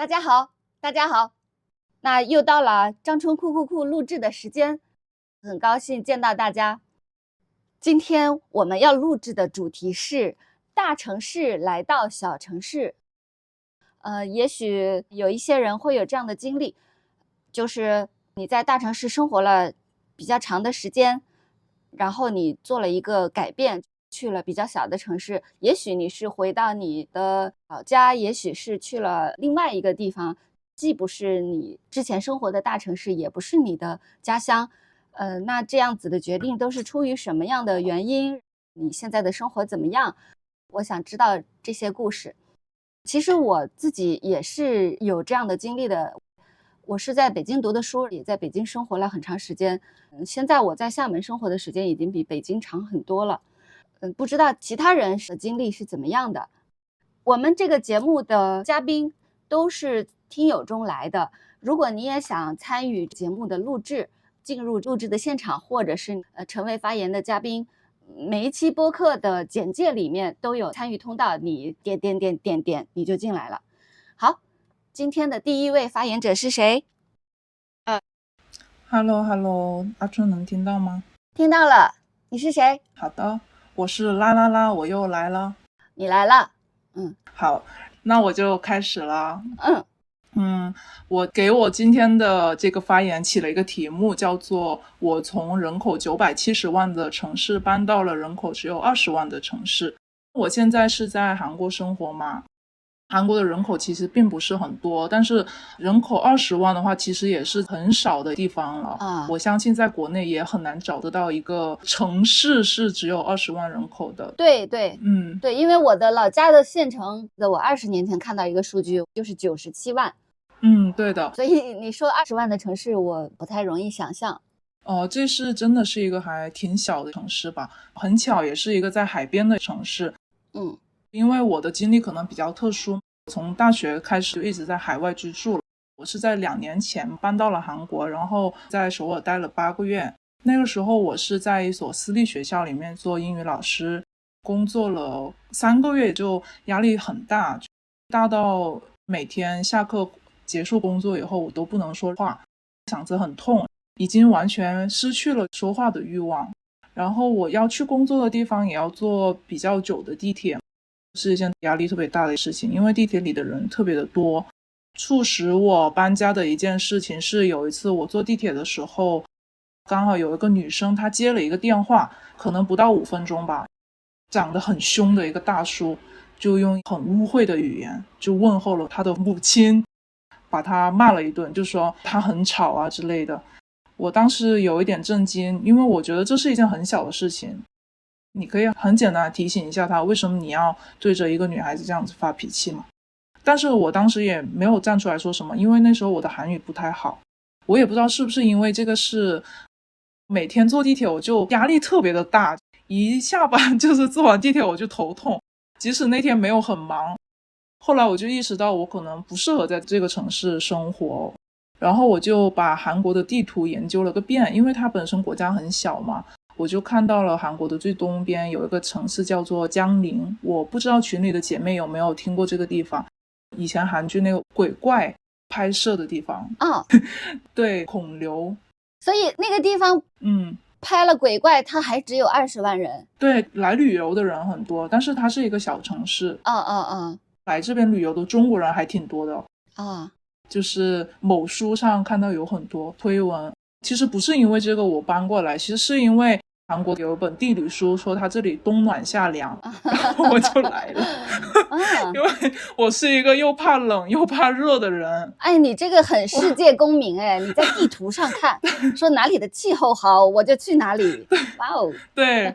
大家好，大家好，那又到了张春酷酷酷录制的时间，很高兴见到大家。今天我们要录制的主题是大城市来到小城市。也许有一些人会有这样的经历，就是你在大城市生活了比较长的时间，然后你做了一个改变，去了比较小的城市，也许你是回到你的老家，也许是去了另外一个地方，既不是你之前生活的大城市，也不是你的家乡。那这样子的决定都是出于什么样的原因？你现在的生活怎么样？我想知道这些故事。其实我自己也是有这样的经历的。我是在北京读的书，也在北京生活了很长时间。现在我在厦门生活的时间已经比北京长很多了。不知道其他人的经历是怎么样的。我们这个节目的嘉宾都是听友中来的，如果你也想参与节目的录制，进入录制的现场，或者是成为发言的嘉宾，每一期播客的简介里面都有参与通道，你点点点点点你就进来了。好，今天的第一位发言者是谁？Hello， 阿春能听到吗？听到了，你是谁？好的，我是啦啦啦，我又来了。你来了。好，那我就开始了。我给我今天的这个发言起了一个题目，叫做我从人口970万的城市搬到了人口只有20万的城市。我现在是在韩国生活嘛，韩国的人口其实并不是很多，但是人口20万的话其实也是很少的地方了。我相信在国内也很难找得到一个城市是只有20万人口的。对，因为我的老家的县城的，我20年前看到一个数据就是97万。对的。所以你说20万的城市我不太容易想象。这是真的是一个还挺小的城市吧，很巧也是一个在海边的城市。因为我的经历可能比较特殊，从大学开始就一直在海外居住了。我是在2年前搬到了韩国，然后在首尔待了8个月。那个时候我是在一所私立学校里面做英语老师，工作了3个月，就压力很大，大到每天下课结束工作以后我都不能说话，嗓子很痛，已经完全失去了说话的欲望。然后我要去工作的地方也要坐比较久的地铁，是一件压力特别大的事情，因为地铁里的人特别的多。促使我搬家的一件事情是，有一次我坐地铁的时候，刚好有一个女生她接了一个电话，可能不到5分钟吧，长得很凶的一个大叔就用很污秽的语言就问候了她的母亲，把她骂了一顿，就说她很吵啊之类的。我当时有一点震惊，因为我觉得这是一件很小的事情，你可以很简单的提醒一下她，为什么你要对着一个女孩子这样子发脾气嘛。但是我当时也没有站出来说什么，因为那时候我的韩语不太好，我也不知道是不是因为这个事，每天坐地铁我就压力特别的大，一下班就是坐完地铁我就头痛，即使那天没有很忙。后来我就意识到我可能不适合在这个城市生活，然后我就把韩国的地图研究了个遍，因为它本身国家很小嘛，我就看到了韩国的最东边有一个城市叫做江陵。我不知道群里的姐妹有没有听过这个地方，以前韩剧那个鬼怪拍摄的地方。对，孔刘。所以那个地方拍了鬼怪，它还只有20万人。对，来旅游的人很多，但是它是一个小城市。来这边旅游的中国人还挺多的。就是某书上看到有很多推文，其实不是因为这个我搬过来，其实是因为韩国有一本地理书说它这里冬暖夏凉，然后我就来了。因为我是一个又怕冷又怕热的人。你这个很世界公民你在地图上看说哪里的气候好我就去哪里。哇哦。对。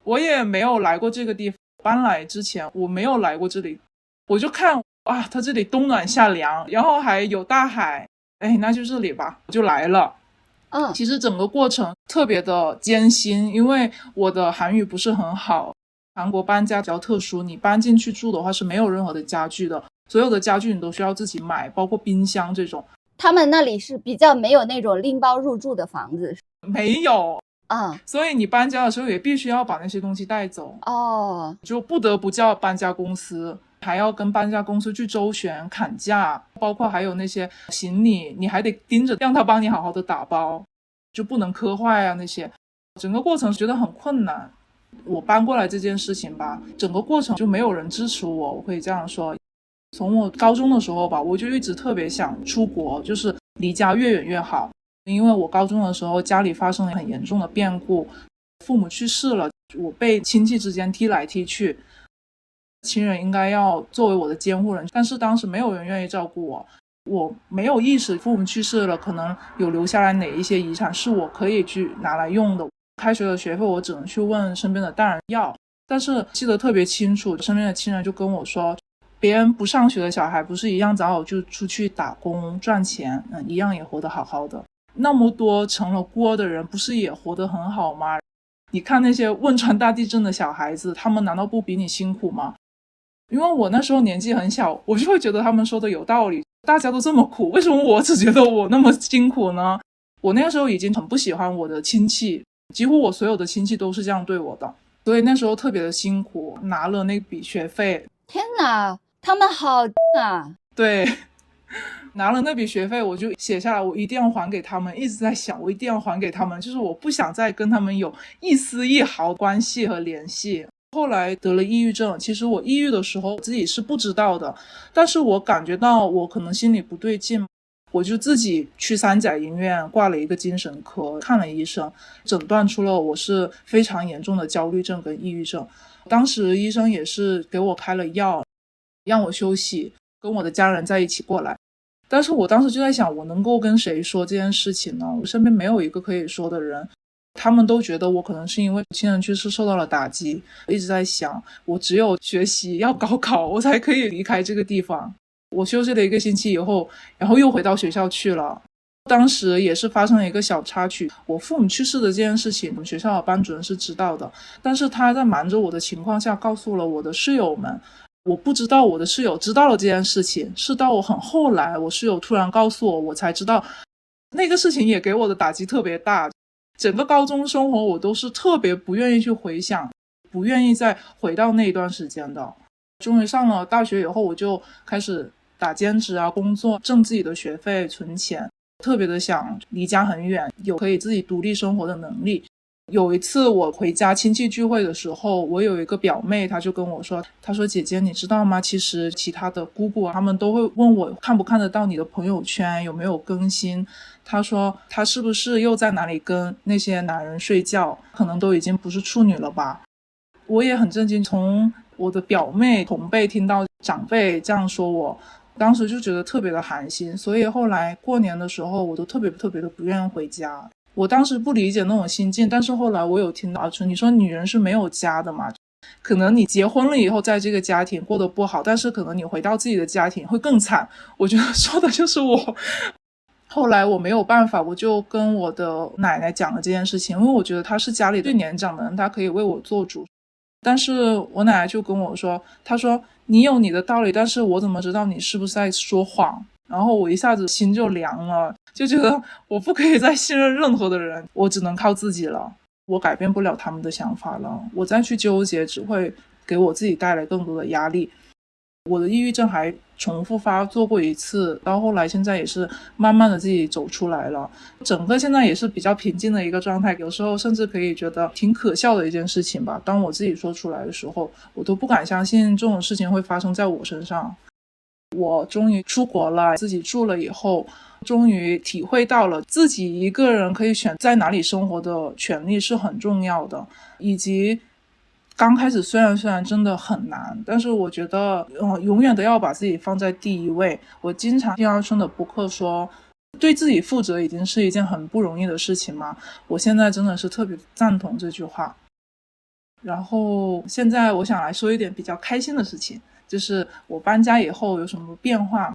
我也没有来过这个地方，搬来之前我没有来过这里，我就看它这里冬暖夏凉，然后还有大海，那就这里吧，我就来了。其实整个过程特别的艰辛，因为我的韩语不是很好。韩国搬家比较特殊，你搬进去住的话是没有任何的家具的，所有的家具你都需要自己买，包括冰箱这种。他们那里是比较没有那种拎包入住的房子。没有。所以你搬家的时候也必须要把那些东西带走。哦。就不得不叫搬家公司。还要跟搬家公司去周旋砍价，包括还有那些行李你还得盯着让他帮你好好的打包，就不能磕坏啊，那些整个过程觉得很困难。我搬过来这件事情吧，整个过程就没有人支持我，我可以这样说。从我高中的时候吧，我就一直特别想出国，就是离家越远越好。因为我高中的时候家里发生了很严重的变故，父母去世了，我被亲戚之间踢来踢去，亲人应该要作为我的监护人，但是当时没有人愿意照顾我，我没有意识父母去世了，可能有留下来哪一些遗产是我可以去拿来用的。开学的学费我只能去问身边的大人要，但是记得特别清楚，身边的亲人就跟我说，别人不上学的小孩不是一样早早就出去打工赚钱，一样也活得好好的。那么多成了孤儿的人不是也活得很好吗？你看那些汶川大地震的小孩子，他们难道不比你辛苦吗？因为我那时候年纪很小，我就会觉得他们说的有道理，大家都这么苦，为什么我只觉得我那么辛苦呢？我那个时候已经很不喜欢我的亲戚，几乎我所有的亲戚都是这样对我的，所以那时候特别的辛苦，拿了那笔学费。天哪，他们好啊！对，拿了那笔学费我就写下来，我一定要还给他们，一直在想我一定要还给他们，就是我不想再跟他们有一丝一毫关系和联系。后来得了抑郁症，其实我抑郁的时候自己是不知道的，但是我感觉到我可能心里不对劲，我就自己去三甲医院挂了一个精神科，看了医生，诊断出了我是非常严重的焦虑症跟抑郁症。当时医生也是给我开了药，让我休息，跟我的家人在一起过来。但是我当时就在想，我能够跟谁说这件事情呢？我身边没有一个可以说的人，他们都觉得我可能是因为亲人去世受到了打击，一直在想我只有学习要高考我才可以离开这个地方。我休息了1个星期以后，然后又回到学校去了。当时也是发生了一个小插曲，我父母去世的这件事情我们学校的班主任是知道的，但是他在瞒着我的情况下告诉了我的室友们。我不知道我的室友知道了这件事情，是到我很后来我室友突然告诉我，我才知道。那个事情也给我的打击特别大，整个高中生活我都是特别不愿意去回想，不愿意再回到那一段时间的。终于上了大学以后，我就开始打兼职啊，工作，挣自己的学费，存钱，特别的想离家很远，有可以自己独立生活的能力。有一次我回家亲戚聚会的时候，我有一个表妹，她就跟我说，她说姐姐你知道吗，其实其他的姑姑他们都会问我看不看得到你的朋友圈，有没有更新。她说她是不是又在哪里跟那些男人睡觉，可能都已经不是处女了吧。我也很震惊，从我的表妹同辈听到长辈这样说我，当时就觉得特别的寒心，所以后来过年的时候我都特别的不愿意回家。我当时不理解那种心境，但是后来我有听到你说女人是没有家的嘛，可能你结婚了以后在这个家庭过得不好，但是可能你回到自己的家庭会更惨。我觉得说的就是我。后来我没有办法，我就跟我的奶奶讲了这件事情，因为我觉得她是家里最年长的人，她可以为我做主。但是我奶奶就跟我说，她说你有你的道理，但是我怎么知道你是不是在说谎。然后我一下子心就凉了，就觉得我不可以再信任任何的人，我只能靠自己了，我改变不了他们的想法了，我再去纠结只会给我自己带来更多的压力。我的抑郁症还重复发作过1次，到后来现在也是慢慢的自己走出来了，整个现在也是比较平静的一个状态，有时候甚至可以觉得挺可笑的一件事情吧。当我自己说出来的时候，我都不敢相信这种事情会发生在我身上。我终于出国了，自己住了以后，终于体会到了自己一个人可以选在哪里生活的权利是很重要的，以及刚开始虽然真的很难，但是我觉得永远都要把自己放在第一位。我经常听阿春的播客说，对自己负责已经是一件很不容易的事情嘛，我现在真的是特别赞同这句话。然后现在我想来说一点比较开心的事情，就是我搬家以后有什么变化。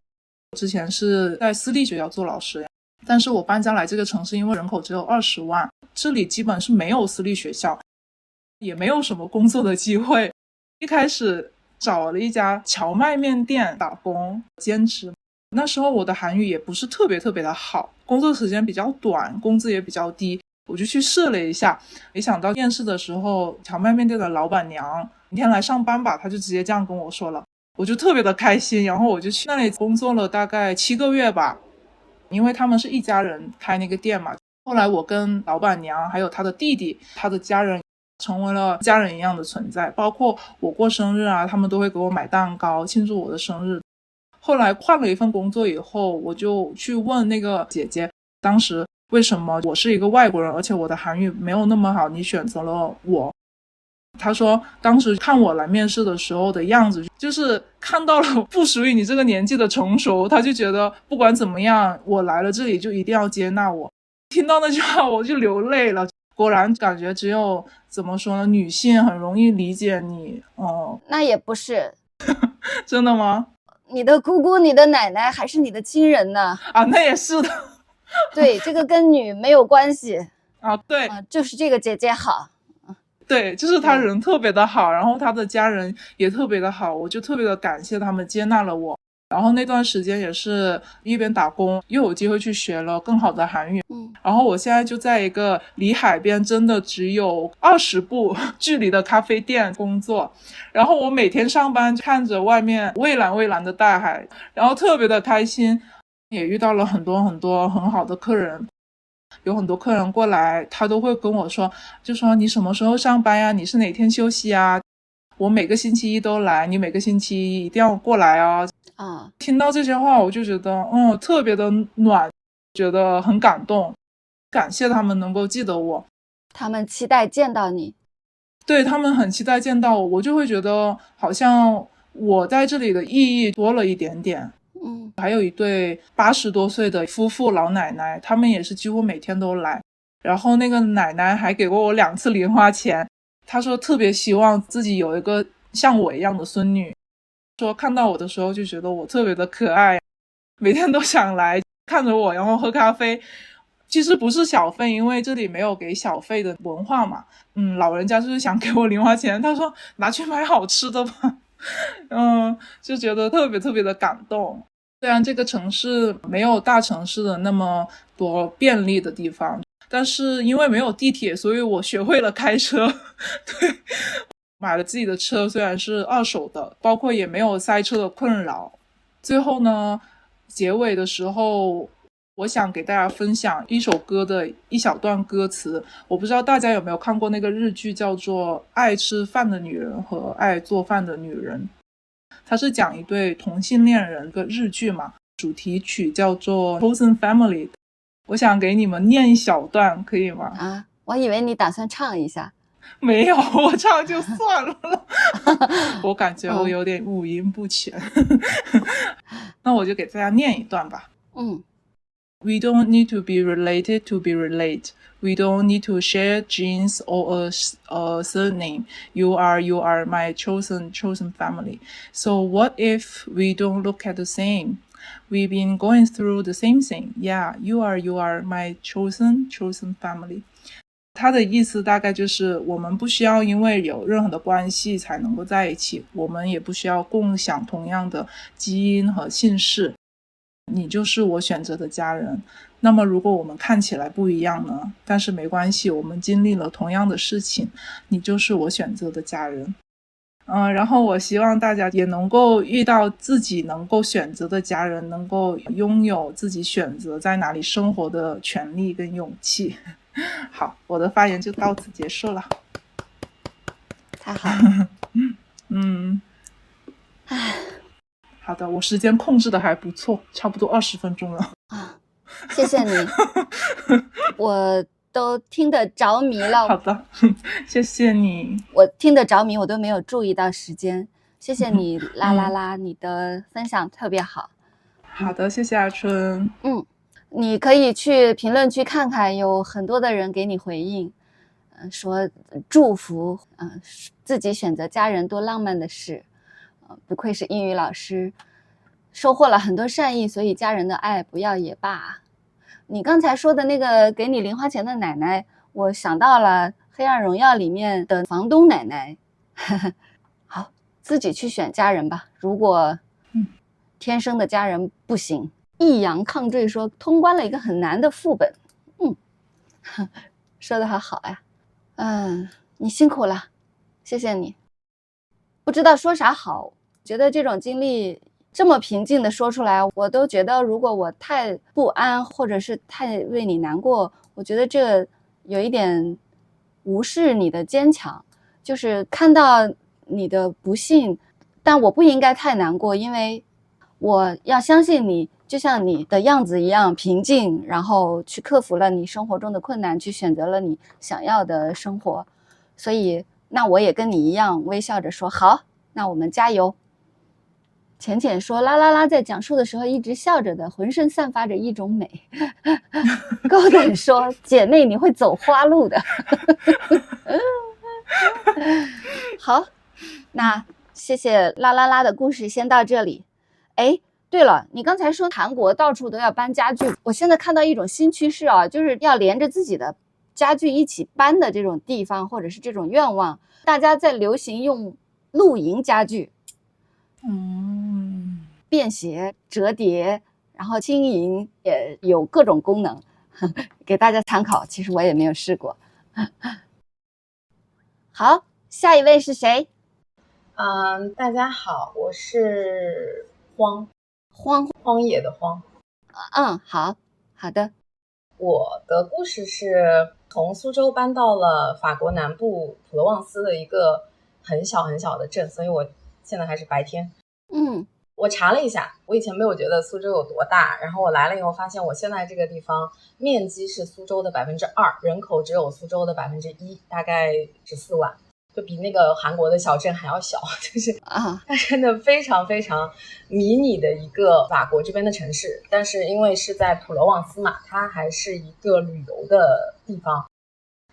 之前是在私立学校做老师，但是我搬家来这个城市，因为人口只有20万，这里基本是没有私立学校，也没有什么工作的机会。一开始找了一家荞麦面店打工兼职，那时候我的韩语也不是特别的好，工作时间比较短，工资也比较低，我就去试了一下。没想到面试的时候，荞麦面店的老板娘明天来上班吧，她就直接这样跟我说了，我就特别的开心，然后我就去那里工作了大概7个月吧，因为他们是一家人开那个店嘛。后来我跟老板娘还有他的弟弟他的家人成为了家人一样的存在，包括我过生日啊，他们都会给我买蛋糕庆祝我的生日。后来换了一份工作以后，我就去问那个姐姐，当时为什么我是一个外国人，而且我的韩语没有那么好，你选择了我。他说当时看我来面试的时候的样子，就是看到了不属于你这个年纪的成熟，他就觉得不管怎么样我来了这里就一定要接纳我。听到那句话我就流泪了，果然感觉只有怎么说呢，女性很容易理解你。那也不是。真的吗？你的姑姑你的奶奶还是你的亲人呢。啊，那也是的。对，这个跟女没有关系啊，对，就是这个姐姐好。对，就是他人特别的好，然后他的家人也特别的好，我就特别的感谢他们接纳了我。然后那段时间也是一边打工又有机会去学了更好的韩语。然后我现在就在一个离海边真的只有20步距离的咖啡店工作，然后我每天上班看着外面蔚蓝蔚蓝的大海，然后特别的开心，也遇到了很多很多很好的客人。有很多客人过来，他都会跟我说，就说你什么时候上班呀？你是哪天休息啊？我每个星期一都来，你每个星期一一定要过来啊！听到这些话，我就觉得，特别的暖，觉得很感动，感谢他们能够记得我，他们期待见到你。对，他们很期待见到我，我就会觉得好像我在这里的意义多了一点点。还有一对80多岁的夫妇老奶奶，他们也是几乎每天都来，然后那个奶奶还给过我2次零花钱，她说特别希望自己有一个像我一样的孙女，说看到我的时候就觉得我特别的可爱，每天都想来看着我然后喝咖啡。其实不是小费，因为这里没有给小费的文化嘛。老人家就是想给我零花钱，他说拿去买好吃的吧。就觉得特别特别的感动。虽然这个城市没有大城市的那么多便利的地方，但是因为没有地铁，所以我学会了开车。对，买了自己的车，虽然是2手的，包括也没有塞车的困扰。最后呢，结尾的时候我想给大家分享一首歌的一小段歌词。我不知道大家有没有看过那个日剧，叫做《爱吃饭的女人和爱做饭的女人》。它是讲一对同性恋人的日剧嘛，主题曲叫做 Chosen Family。 我想给你们念一小段可以吗？我以为你打算唱一下。没有，我唱就算了。我感觉我有点五音不全。那我就给大家念一段吧。We don't need to be related to be related. We don't need to share genes or a surname. You are my chosen family. So what if we don't look at the same? We've been going through the same thing. Yeah, you are my chosen family. 他的意思大概就是我们不需要因为有任何的关系才能够在一起，我们也不需要共享同样的基因和姓氏。你就是我选择的家人。那么如果我们看起来不一样呢？但是没关系，我们经历了同样的事情，你就是我选择的家人。然后我希望大家也能够遇到自己能够选择的家人，能够拥有自己选择在哪里生活的权利跟勇气。好，我的发言就到此结束了。太好了。好的，我时间控制的还不错，差不多20分钟了。谢谢你。我都听得着迷了。好的，谢谢你。我听得着迷，我都没有注意到时间。谢谢你，啦，你的分享特别好。好的，谢谢阿春。你可以去评论区看看，有很多的人给你回应，说祝福，自己选择家人多浪漫的事，不愧是英语老师，收获了很多善意，所以家人的爱不要也罢。你刚才说的那个给你零花钱的奶奶，我想到了《黑暗荣耀》里面的房东奶奶。好，自己去选家人吧。如果天生的家人不行，抑扬抗坠说通关了一个很难的副本。说的好呀。你辛苦了，谢谢你。不知道说啥好，觉得这种经历这么平静的说出来，我都觉得如果我太不安或者是太为你难过，我觉得这有一点无视你的坚强，就是看到你的不幸，但我不应该太难过，因为我要相信你，就像你的样子一样平静，然后去克服了你生活中的困难，去选择了你想要的生活。所以那我也跟你一样微笑着说好，那我们加油。浅浅说啦啦啦在讲述的时候一直笑着的，浑身散发着一种美。高等说姐妹你会走花路的。好，那谢谢啦啦啦的故事先到这里。哎，对了，你刚才说韩国到处都要搬家具，我现在看到一种新趋势啊，就是要连着自己的家具一起搬的这种地方，或者是这种愿望，大家在流行用露营家具。便携、折叠，然后轻盈，也有各种功能，给大家参考。其实我也没有试过。好，下一位是谁？大家好，我是荒野的荒。好的。我的故事是从苏州搬到了法国南部普罗旺斯的一个很小很小的镇，所以我现在还是白天。我查了一下，我以前没有觉得苏州有多大，然后我来了以后发现我现在这个地方面积是苏州的2%，人口只有苏州的1%，大概14万，就比那个韩国的小镇还要小，就是它真的非常非常迷你的一个法国这边的城市。但是因为是在普罗旺斯嘛，它还是一个旅游的地方，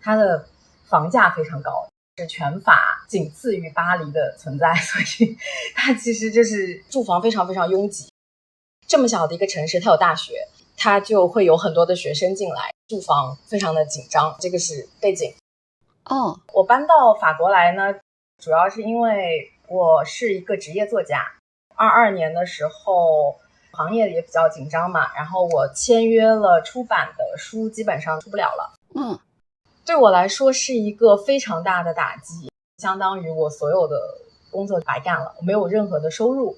它的房价非常高，是全法仅次于巴黎的存在，所以它其实就是住房非常非常拥挤。这么小的一个城市，它有大学，它就会有很多的学生进来，住房非常的紧张，这个是背景。我搬到法国来呢，主要是因为我是一个职业作家，22年的时候行业也比较紧张嘛，然后我签约了出版的书基本上出不了了。对我来说是一个非常大的打击，相当于我所有的工作白干了，我没有任何的收入。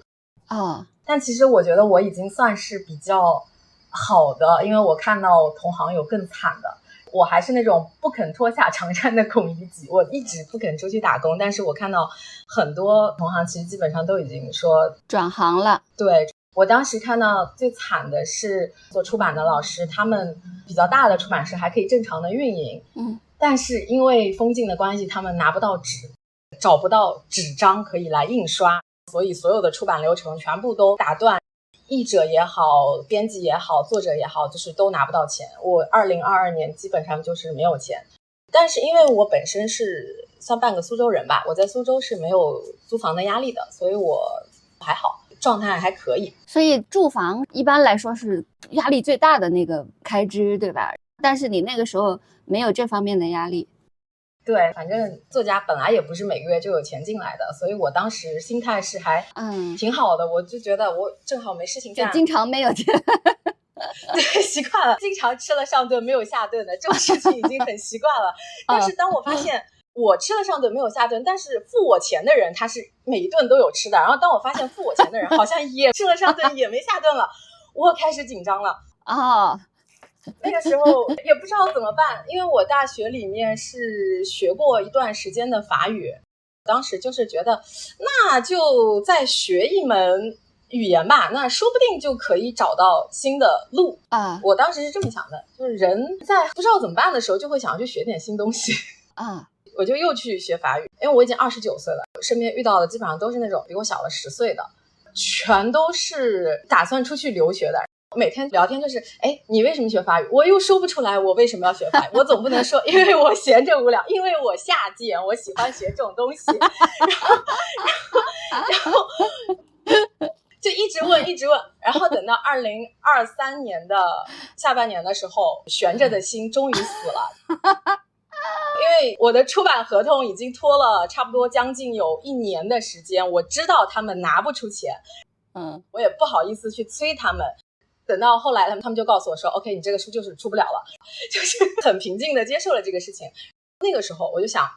但其实我觉得我已经算是比较好的，因为我看到同行有更惨的。我还是那种不肯脱下长衫的孔乙己，我一直不肯出去打工，但是我看到很多同行其实基本上都已经说转行了。对，我当时看到最惨的是做出版的老师，他们比较大的出版社还可以正常的运营，但是因为封禁的关系，他们拿不到纸，找不到纸张可以来印刷，所以所有的出版流程全部都打断，译者也好，编辑也好，作者也好，就是都拿不到钱。我2022年基本上就是没有钱，但是因为我本身是算半个苏州人吧，我在苏州是没有租房的压力的，所以我还好，状态还可以。所以住房一般来说是压力最大的那个开支，对吧？但是你那个时候没有这方面的压力。对，反正作家本来也不是每个月就有钱进来的，所以我当时心态是还挺好的，我就觉得我正好没事情干，就经常没有钱。对，习惯了，经常吃了上顿没有下顿的这种事情已经很习惯了。但是当我发现我吃了上顿没有下顿，但是付我钱的人他是每一顿都有吃的，然后当我发现付我钱的人好像也吃了上顿也没下顿了，我开始紧张了。那个时候也不知道怎么办，因为我大学里面是学过一段时间的法语，当时就是觉得那就再学一门语言吧，那说不定就可以找到新的路我当时是这么想的，就是人在不知道怎么办的时候就会想要去学点新东西我就又去学法语，因为我已经29岁了，身边遇到的基本上都是那种比我小了10岁的，全都是打算出去留学的。每天聊天就是你为什么学法语，我又说不出来我为什么要学法语，我总不能说因为我闲着无聊，因为我下贱，我喜欢学这种东西然后就一直问，然后等到2023年的下半年的时候，悬着的心终于死了因为我的出版合同已经拖了差不多将近有1年的时间，我知道他们拿不出钱我也不好意思去催他们，等到后来他们就告诉我说 OK 你这个书就是出不了了，就是很平静的接受了这个事情。那个时候我就想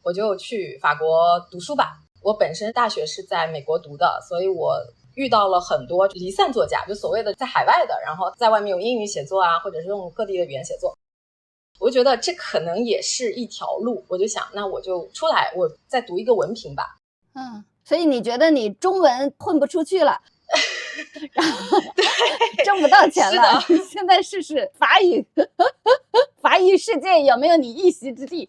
我就去法国读书吧，我本身大学是在美国读的，所以我遇到了很多离散作家，就所谓的在海外的，然后在外面用英语写作啊，或者是用各地的语言写作。我就觉得这可能也是一条路，我就想那我就出来，我再读一个文凭吧。所以你觉得你中文混不出去了然后挣不到钱了，现在试试法语法语世界有没有你一席之地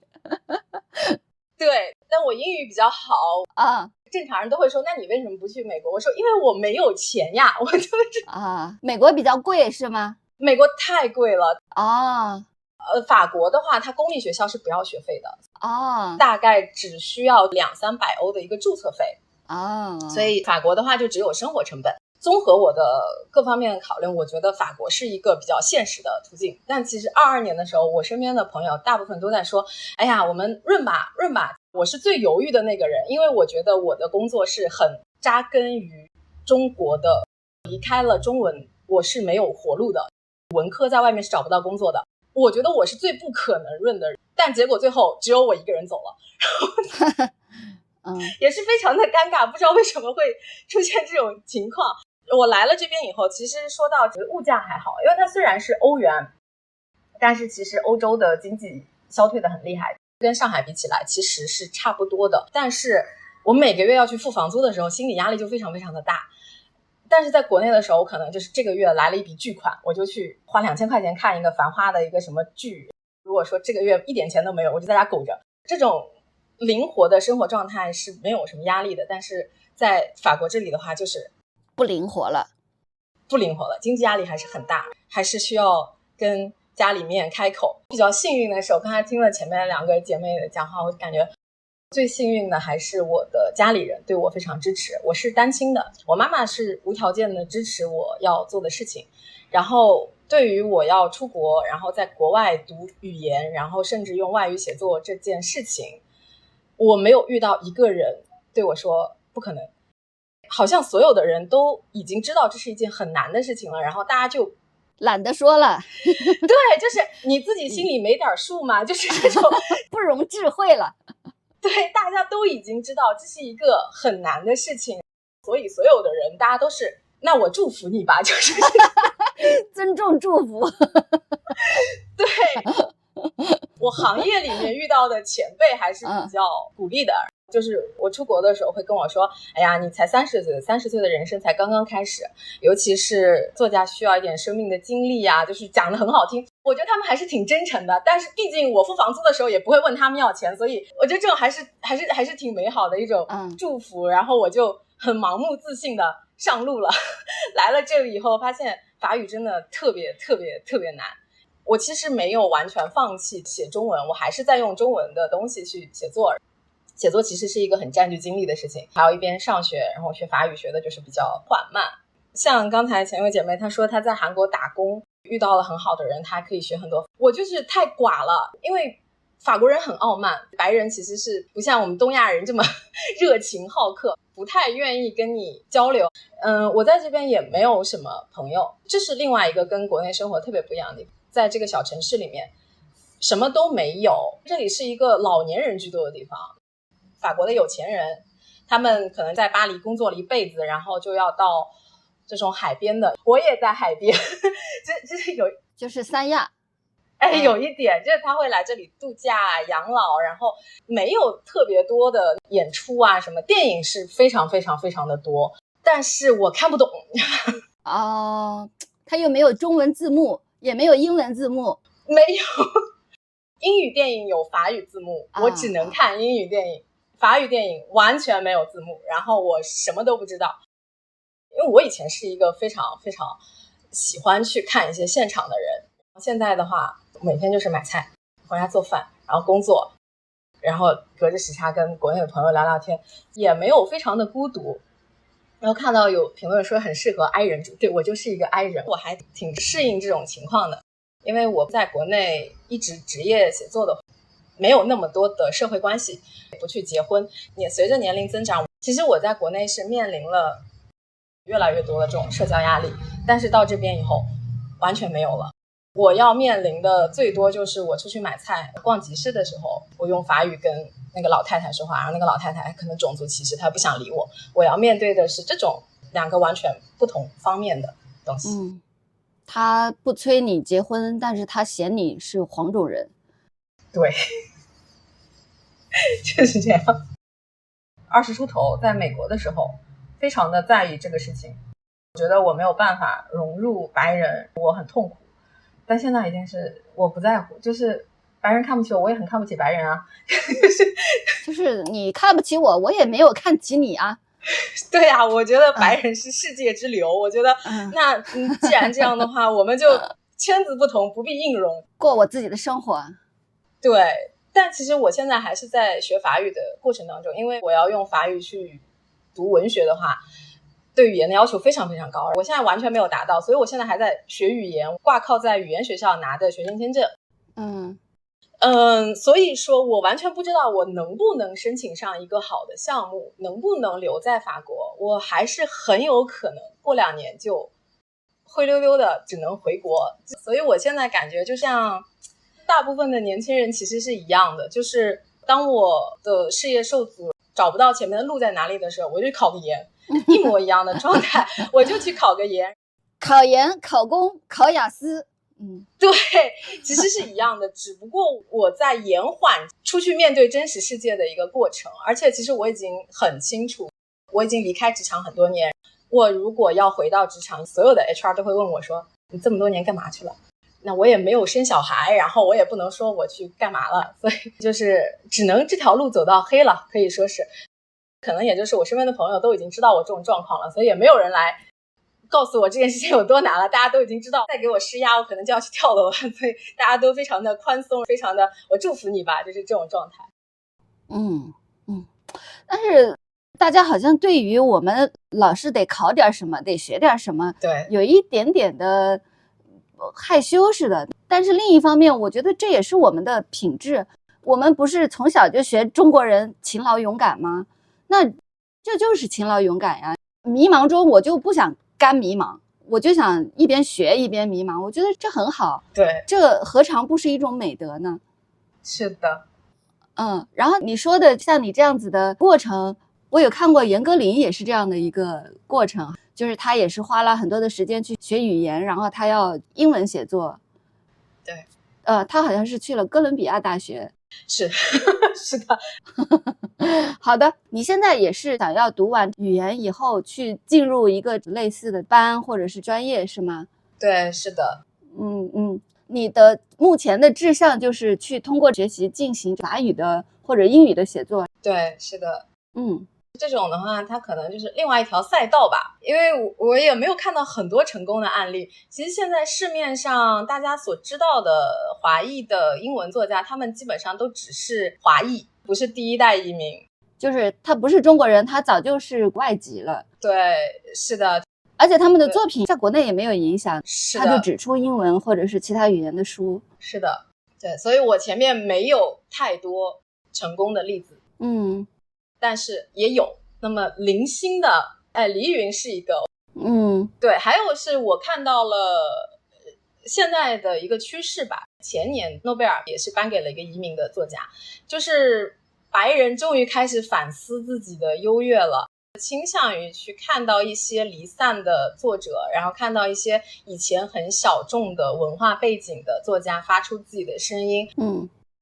对，但我英语比较好啊。正常人都会说那你为什么不去美国？我说因为我没有钱呀，我就是美国比较贵是吗？美国太贵了法国的话它公立学校是不要学费的大概只需要200-300欧的一个注册费所以法国的话就只有生活成本。综合我的各方面的考虑，我觉得法国是一个比较现实的途径。但其实22年的时候，我身边的朋友大部分都在说，哎呀，我们润吧。我是最犹豫的那个人，因为我觉得我的工作是很扎根于中国的，离开了中文我是没有活路的，文科在外面是找不到工作的。我觉得我是最不可能润的人，但结果最后只有我一个人走了也是非常的尴尬，不知道为什么会出现这种情况。我来了这边以后，其实说到物价还好，因为它虽然是欧元，但是其实欧洲的经济消退的很厉害，跟上海比起来其实是差不多的。但是我每个月要去付房租的时候，心理压力就非常非常的大。但是在国内的时候，可能就是这个月来了一笔巨款，我就去花2000块钱看一个繁花的一个什么剧，如果说这个月一点钱都没有，我就在家苟着。这种灵活的生活状态是没有什么压力的。但是在法国这里的话，就是不灵活了，经济压力还是很大，还是需要跟家里面开口。比较幸运的是，我刚才听了前面2个姐妹的讲话，我感觉最幸运的还是我的家里人对我非常支持。我是单亲的，我妈妈是无条件的支持我要做的事情，然后对于我要出国，然后在国外读语言，然后甚至用外语写作这件事情，我没有遇到一个人对我说不可能。好像所有的人都已经知道这是一件很难的事情了，然后大家就懒得说了对，就是你自己心里没点数嘛就是这种不容智慧了。对，大家都已经知道这是一个很难的事情，所以所有的人大家都是那我祝福你吧，就是尊重祝福对，我行业里面遇到的前辈还是比较鼓励的就是我出国的时候会跟我说，哎呀，你才30岁的人生才刚刚开始，尤其是作家需要一点生命的经历啊，就是讲得很好听。我觉得他们还是挺真诚的，但是毕竟我付房租的时候也不会问他们要钱，所以我觉得这种还是挺美好的一种祝福。然后我就很盲目自信的上路了来了这里以后发现法语真的特别特别特别难。我其实没有完全放弃写中文，我还是在用中文的东西去写作。写作其实是一个很占据精力的事情，还有一边上学，然后学法语学的就是比较缓慢。像刚才前一位姐妹她说她在韩国打工遇到了很好的人，她还可以学很多。我就是太寡了，因为法国人很傲慢，白人其实是不像我们东亚人这么热情好客，不太愿意跟你交流。我在这边也没有什么朋友，这是另外一个跟国内生活特别不一样的地方。在这个小城市里面什么都没有，这里是一个老年人居多的地方。法国的有钱人他们可能在巴黎工作了一辈子，然后就要到这种海边的，我也在海边就是三亚有一点就是他会来这里度假养老，然后没有特别多的演出啊什么，电影是非常非常非常的多，但是我看不懂他又没有中文字幕，也没有英文字幕，没有英语电影有法语字幕我只能看英语电影法语电影完全没有字幕，然后我什么都不知道。因为我以前是一个非常非常喜欢去看一些现场的人，现在的话每天就是买菜回家做饭然后工作，然后隔着时差跟国内的朋友聊聊天，也没有非常的孤独。然后看到有评论说很适合 I 人，对，我就是一个 I 人，我还挺适应这种情况的。因为我在国内一直职业写作的，没有那么多的社会关系，不去结婚，也随着年龄增长，其实我在国内是面临了越来越多的这种社交压力，但是到这边以后完全没有了。我要面临的最多就是我出去买菜逛集市的时候，我用法语跟那个老太太说话，然后那个老太太可能种族歧视，她不想理我，我要面对的是这种2个完全不同方面的东西。他不催你结婚，但是他嫌你是黄种人。对，就是这样。20出头在美国的时候非常的在意这个事情，我觉得我没有办法融入白人，我很痛苦。但现在已经是我不在乎，就是白人看不起我，我也很看不起白人啊。就是你看不起我，我也没有看起你啊。对啊，我觉得白人是世界之流，我觉得那既然这样的话，我们就圈子不同，不必硬融，过我自己的生活。对，但其实我现在还是在学法语的过程当中，因为我要用法语去读文学的话，对语言的要求非常非常高，我现在完全没有达到，所以我现在还在学语言，挂靠在语言学校拿的学生签证。所以说我完全不知道我能不能申请上一个好的项目，能不能留在法国，我还是很有可能过2年就灰溜溜的只能回国。所以我现在感觉就像大部分的年轻人其实是一样的，就是当我的事业受阻，找不到前面的路在哪里的时候，我就考个研，一模一样的状态我就去考个研，考研、考公、考雅思。对，其实是一样的，只不过我在延缓出去面对真实世界的一个过程。而且其实我已经很清楚，我已经离开职场很多年，我如果要回到职场，所有的 HR 都会问我说，你这么多年干嘛去了？那我也没有生小孩，然后我也不能说我去干嘛了，所以就是只能这条路走到黑了，可以说是。可能也就是我身边的朋友都已经知道我这种状况了，所以也没有人来告诉我这件事情有多难了，大家都已经知道，再给我施压我可能就要去跳楼了，所以大家都非常的宽松，非常的我祝福你吧，就是这种状态。但是大家好像对于我们老是得考点什么，得学点什么，对，有一点点的害羞似的。但是另一方面，我觉得这也是我们的品质。我们不是从小就学中国人勤劳勇敢吗？那这就是勤劳勇敢呀。迷茫中我就不想干迷茫，我就想一边学一边迷茫，我觉得这很好。对，这何尝不是一种美德呢？是的。然后你说的像你这样子的过程，我有看过严歌苓也是这样的一个过程，就是他也是花了很多的时间去学语言，然后他要英文写作。对，他好像是去了哥伦比亚大学。是是的。好的，你现在也是想要读完语言以后去进入一个类似的班或者是专业是吗？对，是的。你的目前的志向就是去通过学习进行法语的或者英语的写作。对，是的。这种的话它可能就是另外一条赛道吧，因为我也没有看到很多成功的案例。其实现在市面上大家所知道的华裔的英文作家，他们基本上都只是华裔，不是第一代移民，就是他不是中国人，他早就是外籍了。对，是的。而且他们的作品在国内也没有影响，是的，他就只出英文或者是其他语言的书。是的，对，所以我前面没有太多成功的例子。但是也有。那么零星的，黎云是一个。对，还有是我看到了现在的一个趋势吧。前年诺贝尔也是颁给了一个移民的作家，就是白人终于开始反思自己的优越了，倾向于去看到一些离散的作者，然后看到一些以前很小众的文化背景的作家发出自己的声音。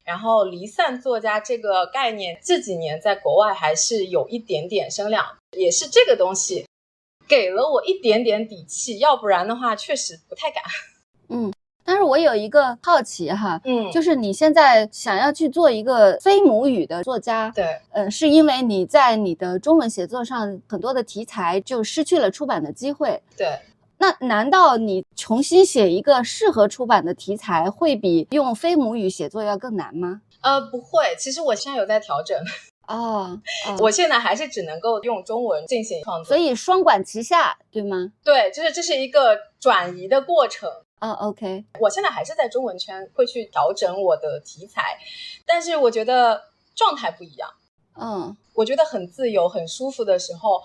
然后离散作家这个概念这几年在国外还是有一点点声量，也是这个东西给了我一点点底气，要不然的话确实不太敢。但是我有一个好奇哈，就是你现在想要去做一个非母语的作家，对，是因为你在你的中文写作上很多的题材就失去了出版的机会。对，那难道你重新写一个适合出版的题材会比用非母语写作要更难吗？不会，其实我现在有在调整。我现在还是只能够用中文进行创作，所以双管齐下，对吗？对，就是这是一个转移的过程。OK， 我现在还是在中文圈会去调整我的题材，但是我觉得状态不一样。我觉得很自由很舒服的时候，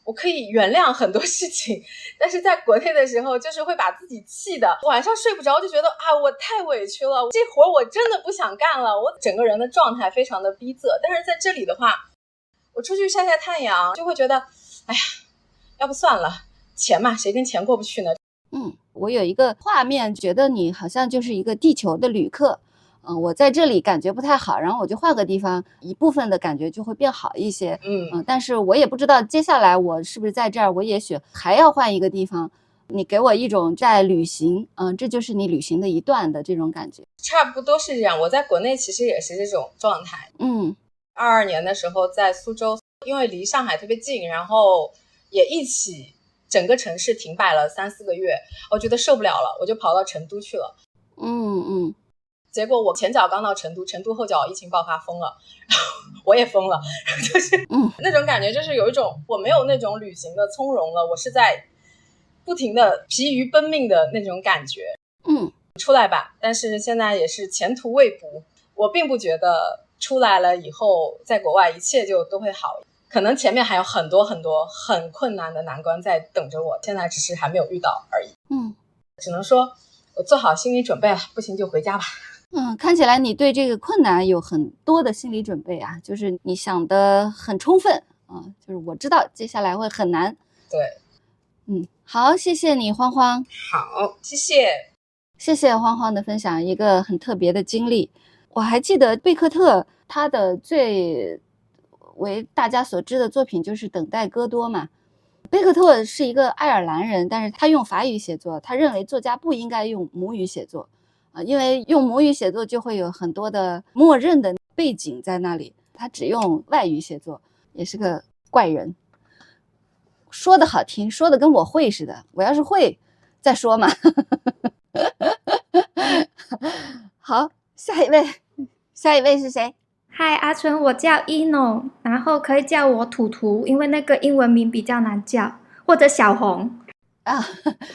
我可以原谅很多事情，但是在国内的时候就是会把自己气的晚上睡不着，就觉得啊我太委屈了，这活我真的不想干了，我整个人的状态非常的逼仄。但是在这里的话，我出去晒晒太阳就会觉得哎呀，要不算了，钱嘛，谁跟钱过不去呢？我有一个画面，觉得你好像就是一个地球的旅客。我在这里感觉不太好，然后我就换个地方，一部分的感觉就会变好一些。但是我也不知道接下来我是不是在这儿，我也许还要换一个地方。你给我一种在旅行，这就是你旅行的一段的这种感觉。差不多是这样，我在国内其实也是这种状态。22年的时候在苏州，因为离上海特别近，然后也一起整个城市停摆了3-4个月，我觉得受不了了，我就跑到成都去了。结果我前脚刚到成都，成都后脚疫情爆发疯了，然后我也疯了，就是那种感觉，就是有一种我没有那种旅行的从容了，我是在不停的疲于奔命的那种感觉。出来吧，但是现在也是前途未卜，我并不觉得出来了以后在国外一切就都会好，可能前面还有很多很多很困难的难关在等着我，现在只是还没有遇到而已。只能说我做好心理准备了，不行就回家吧。看起来你对这个困难有很多的心理准备啊，就是你想得很充分啊，就是我知道接下来会很难。对，好，谢谢你欢欢。好，谢谢欢欢的分享，一个很特别的经历。我还记得贝克特他的最为大家所知的作品就是《等待戈多》嘛。贝克特是一个爱尔兰人，但是他用法语写作，他认为作家不应该用母语写作。因为用母语写作就会有很多的默认的背景在那里，他只用外语写作，也是个怪人。说的好听，说的跟我会似的，我要是会再说嘛。好，下一位是谁？嗨，阿春，我叫 Eno， 然后可以叫我图图，因为那个英文名比较难叫，或者小红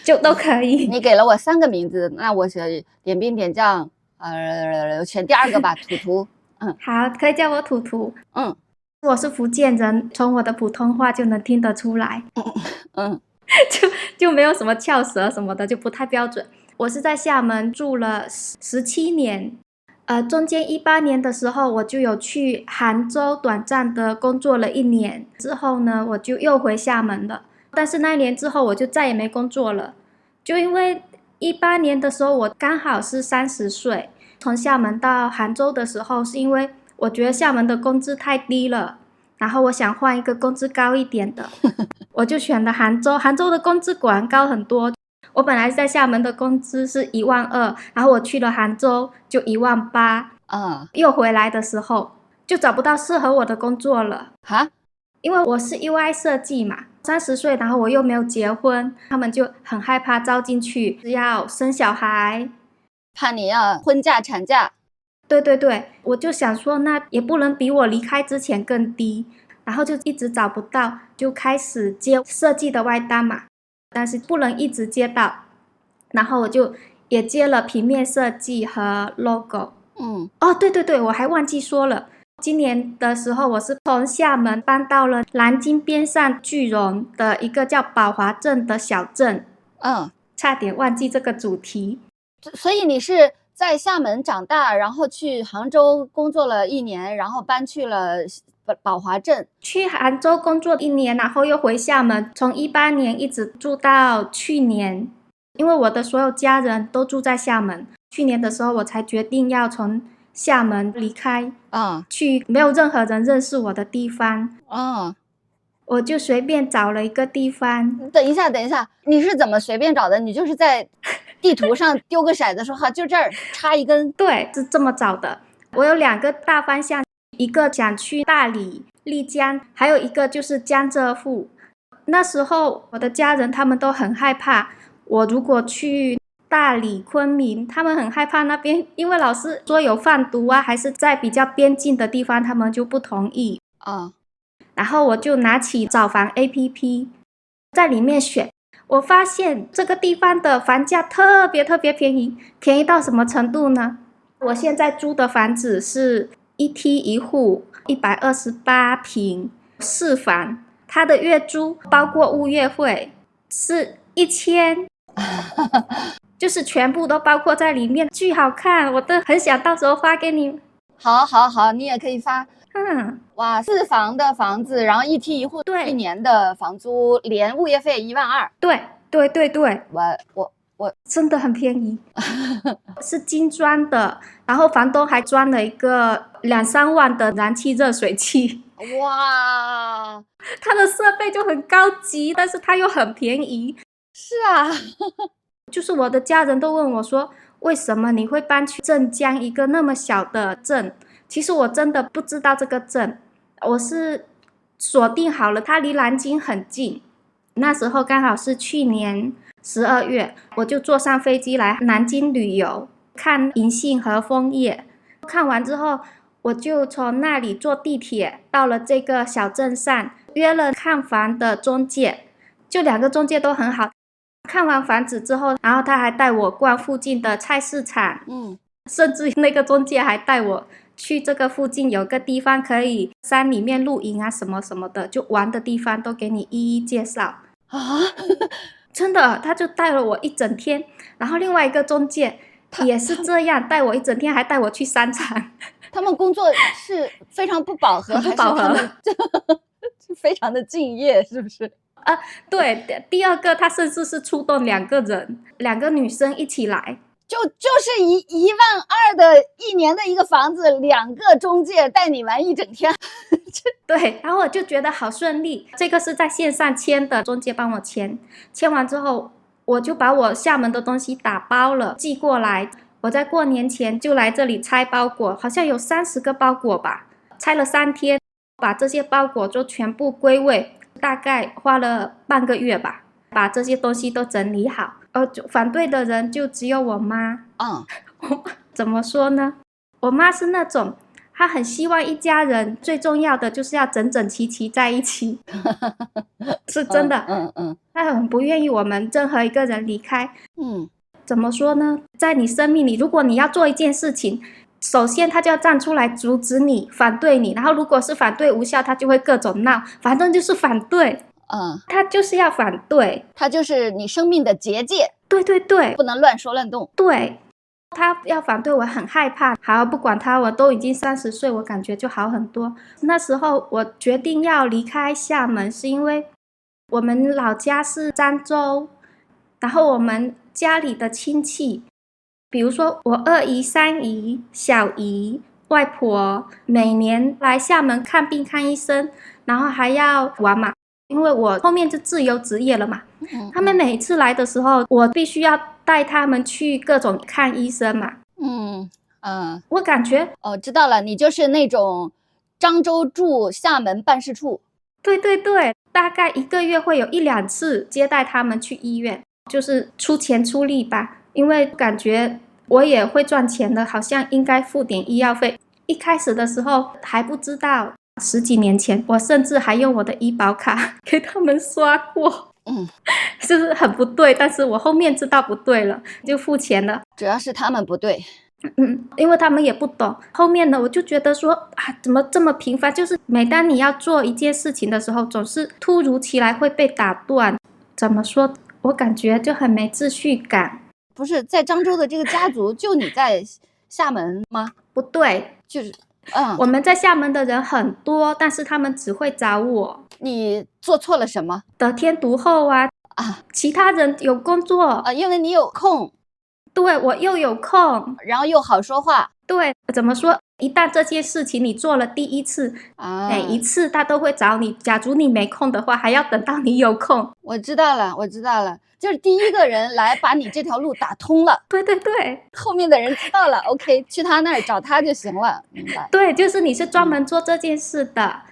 就都可以。你给了我3个名字，那我选点兵点将，选第2个吧，图图。好，可以叫我图图。我是福建人，从我的普通话就能听得出来。就没有什么翘舌什么的，就不太标准。我是在厦门住了17年，中间18年的时候，我就有去杭州短暂的工作了1年，之后呢，我就又回厦门了。但是那1年之后，我就再也没工作了，就因为18年的时候，我刚好是30岁。从厦门到杭州的时候，是因为我觉得厦门的工资太低了，然后我想换一个工资高一点的，我就选了杭州。杭州的工资果然高很多。我本来在厦门的工资是12000，然后我去了杭州就18000。又回来的时候就找不到适合我的工作了。因为我是 UI 设计嘛，30岁，然后我又没有结婚，他们就很害怕招进去，要生小孩，怕你要婚假产假。对，我就想说那也不能比我离开之前更低，然后就一直找不到，就开始接设计的外单嘛，但是不能一直接到，然后我就也接了平面设计和 logo。对，我还忘记说了，今年的时候我是从厦门搬到了南京边上句容的一个叫宝华镇的小镇。差点忘记这个主题。所以你是在厦门长大，然后去杭州工作了1年，然后搬去了宝华镇。去杭州工作1年，然后又回厦门，从18年一直住到去年。因为我的所有家人都住在厦门，去年的时候我才决定要从厦门离开，去没有任何人认识我的地方。我就随便找了一个地方。等一下，你是怎么随便找的？你就是在地图上丢个骰子说好就这儿插一根？对，是这么找的。我有2个大方向，一个想去大理、丽江，还有一个就是江浙沪。那时候我的家人他们都很害怕我如果去大理、昆明，他们很害怕那边，因为老师说有贩毒啊，还是在比较边境的地方，他们就不同意。然后我就拿起找房 APP， 在里面选，我发现这个地方的房价特别便宜，便宜到什么程度呢？我现在租的房子是1梯1户，128平，4房，他的月租包括物业费是1000，就是全部都包括在里面，巨好看，我都很想到时候发给你。好，你也可以发。哇，4房的房子，然后1梯1户，1年的房租连物业费12000。对，我真的很便宜，是精装的，然后房东还装了一个2-3万的燃气热水器。哇，它的设备就很高级，但是它又很便宜。是啊，就是我的家人都问我说，为什么你会搬去镇江一个那么小的镇？其实我真的不知道这个镇，我是锁定好了，它离南京很近。那时候刚好是去年12月，我就坐上飞机来南京旅游，看银杏和枫叶。看完之后，我就从那里坐地铁到了这个小镇上，约了看房的中介，就2个中介都很好。看完房子之后，然后他还带我逛附近的菜市场，甚至那个中介还带我去这个附近有个地方可以山里面露营啊什么什么的，就玩的地方都给你一一介绍啊。真的，他就带了我一整天。然后另外一个中介也是这样，带我一整天，还带我去商场。他们工作是非常不饱和，不饱和，还是他们非常的敬业，是不是？对，第二个他甚至是出动2个人，2个女生一起来，就是12000的1年的一个房子，2个中介带你玩一整天。对，然后我就觉得好顺利。这个是在线上签的，中介帮我签完之后，我就把我厦门的东西打包了寄过来。我在过年前就来这里拆包裹，好像有30个包裹吧，拆了3天，把这些包裹就全部归位，大概花了半个月吧，把这些东西都整理好。反对的人就只有我妈。怎么说呢？我妈是那种，她很希望一家人最重要的就是要整整齐齐在一起。是真的。她很不愿意我们任何一个人离开。怎么说呢？在你生命里，如果你要做一件事情，首先他就要站出来阻止你，反对你，然后如果是反对无效，他就会各种闹，反正就是反对。他就是要反对，他就是你生命的结界。对，不能乱说乱动。对，他要反对我很害怕。好，不管他，我都已经30岁，我感觉就好很多。那时候我决定要离开厦门，是因为我们老家是漳州，然后我们家里的亲戚，比如说我2姨、3姨、小姨、外婆，每年来厦门看病看医生，然后还要玩嘛，因为我后面就自由职业了嘛。他们每次来的时候，我必须要带他们去各种看医生嘛。我感觉知道了，你就是那种漳州驻厦门办事处。对，大概1个月会有1-2次接待他们去医院，就是出钱出力吧，因为感觉我也会赚钱的，好像应该付点医药费。一开始的时候还不知道，10几年前我甚至还用我的医保卡给他们刷过。是不是很不对？但是我后面知道不对了，就付钱了。主要是他们不对。因为他们也不懂。后面呢，我就觉得说怎么这么频繁？就是每当你要做一件事情的时候，总是突如其来会被打断。怎么说？我感觉就很没秩序感。不是在漳州的这个家族，就你在厦门吗？不对，就是我们在厦门的人很多，但是他们只会找我。你做错了什么？得天独厚啊！其他人有工作因为你有空。对，我又有空，然后又好说话。对，怎么说？一旦这件事情你做了第1次，每一次他都会找你。假如你没空的话，还要等到你有空。我知道了，就是第一个人来把你这条路打通了。对，后面的人知道了 ，OK， 去他那儿找他就行了，明白？对，就是你是专门做这件事的。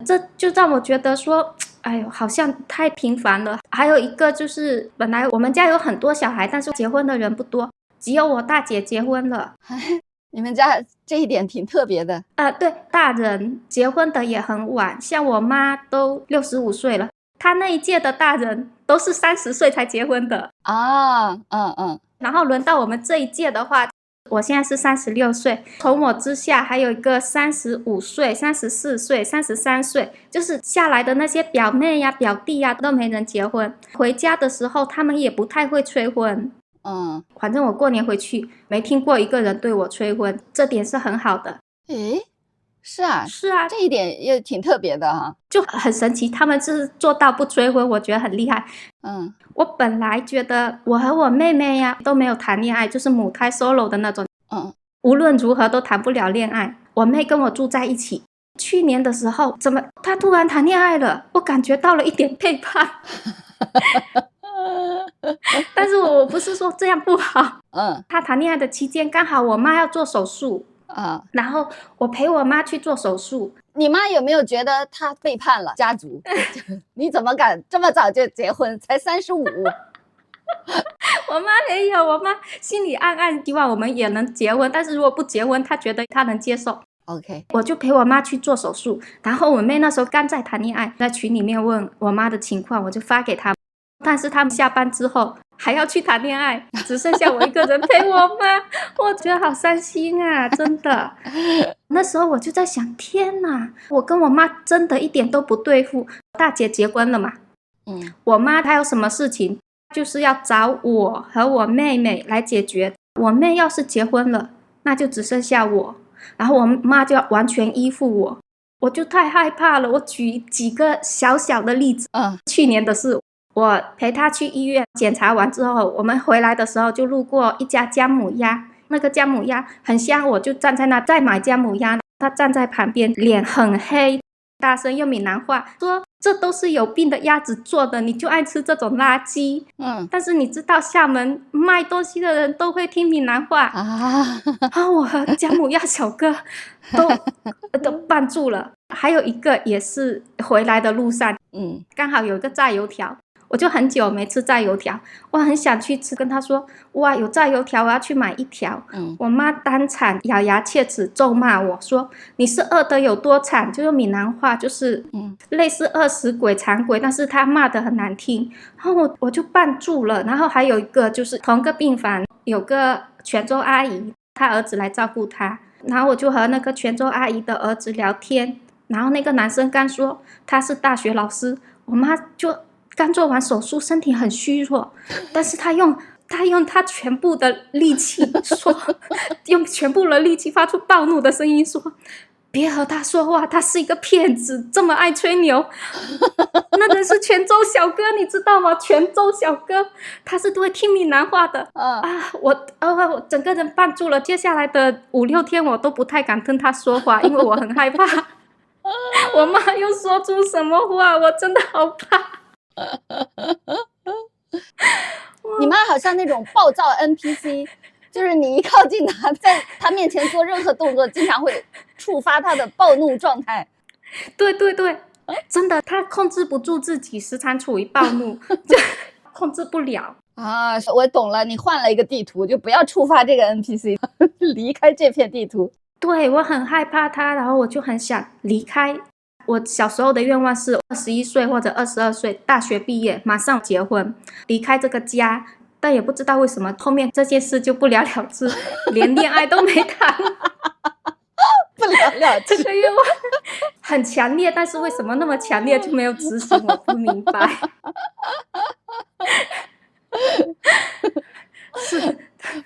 这就让我觉得说，哎呦，好像太频繁了。还有一个就是，本来我们家有很多小孩，但是结婚的人不多，只有我大姐结婚了。你们家这一点挺特别的。对，大人结婚的也很晚，像我妈都65岁了，她那一届的大人都是30岁才结婚的。啊，然后轮到我们这一届的话，我现在是36岁，从我之下还有一个35岁、34岁、33岁，就是下来的那些表妹呀、表弟呀都没人结婚。回家的时候他们也不太会催婚。反正我过年回去没听过一个人对我催婚，这点是很好的。诶，是啊，这一点也挺特别的哈，就很神奇，他们是做到不催婚，我觉得很厉害。我本来觉得我和我妹妹呀都没有谈恋爱，就是母胎 solo 的那种，无论如何都谈不了恋爱。我妹跟我住在一起，去年的时候怎么她突然谈恋爱了，我感觉到了一点背叛。但是我不是说这样不好。她谈恋爱的期间刚好我妈要做手术，然后我陪我妈去做手术。你妈有没有觉得她背叛了家族？你怎么敢这么早就结婚？才35。我妈没有，我妈心里暗暗希望我们也能结婚，但是如果不结婚，她觉得她能接受。OK， 我就陪我妈去做手术，然后我妹那时候刚在谈恋爱，在群里面问我妈的情况，我就发给她。但是他们下班之后还要去谈恋爱，只剩下我一个人陪我妈，我觉得好伤心啊，真的。那时候我就在想，天哪，我跟我妈真的一点都不对付。大姐结婚了嘛，我妈她有什么事情就是要找我和我妹妹来解决。我妹要是结婚了，那就只剩下我，然后我妈就要完全依附我，我就太害怕了。我举几个小小的例子。去年的事，我陪她去医院检查完之后，我们回来的时候就路过一家姜母鸭，那个姜母鸭很香，我就站在那在买姜母鸭，她站在旁边，脸很黑，大声用闽南话说这都是有病的鸭子做的，你就爱吃这种垃圾。但是你知道厦门卖东西的人都会听闽南话我和姜母鸭小哥都绊住了。还有一个也是回来的路上，刚好有一个炸油条，我就很久没吃炸油条，我很想去吃，跟他说哇有炸油条我要去买一条。我妈当场咬牙切齿咒骂我说你是饿得有多惨，就用闽南话，就是类似饿死鬼馋鬼，但是她骂得很难听。然后我就绊住了。然后还有一个就是同个病房有个泉州阿姨，她儿子来照顾她，然后我就和那个泉州阿姨的儿子聊天，然后那个男生刚说他是大学老师，我妈就刚做完手术，身体很虚弱，但是他用他全部的力气说，用全部的力气发出暴怒的声音说，别和他说话，他是一个骗子，这么爱吹牛。那人是泉州小哥，你知道吗？泉州小哥他是会听闽南话的。我整个人绊住了。接下来的5、6天我都不太敢跟他说话，因为我很害怕我妈又说出什么话，我真的好怕。你妈好像那种暴躁 NPC， 就是你一靠近她，在她面前做任何动作经常会触发她的暴怒状态。对对对，真的，她控制不住自己，时常处于暴怒就控制不了我懂了，你换了一个地图，就不要触发这个 NPC 离开这片地图。对，我很害怕她，然后我就很想离开。我小时候的愿望是21岁或者22岁大学毕业马上结婚离开这个家，但也不知道为什么后面这件事就不了了之，连恋爱都没谈不了了之。这个愿望很强烈，但是为什么那么强烈就没有执行，我不明白。是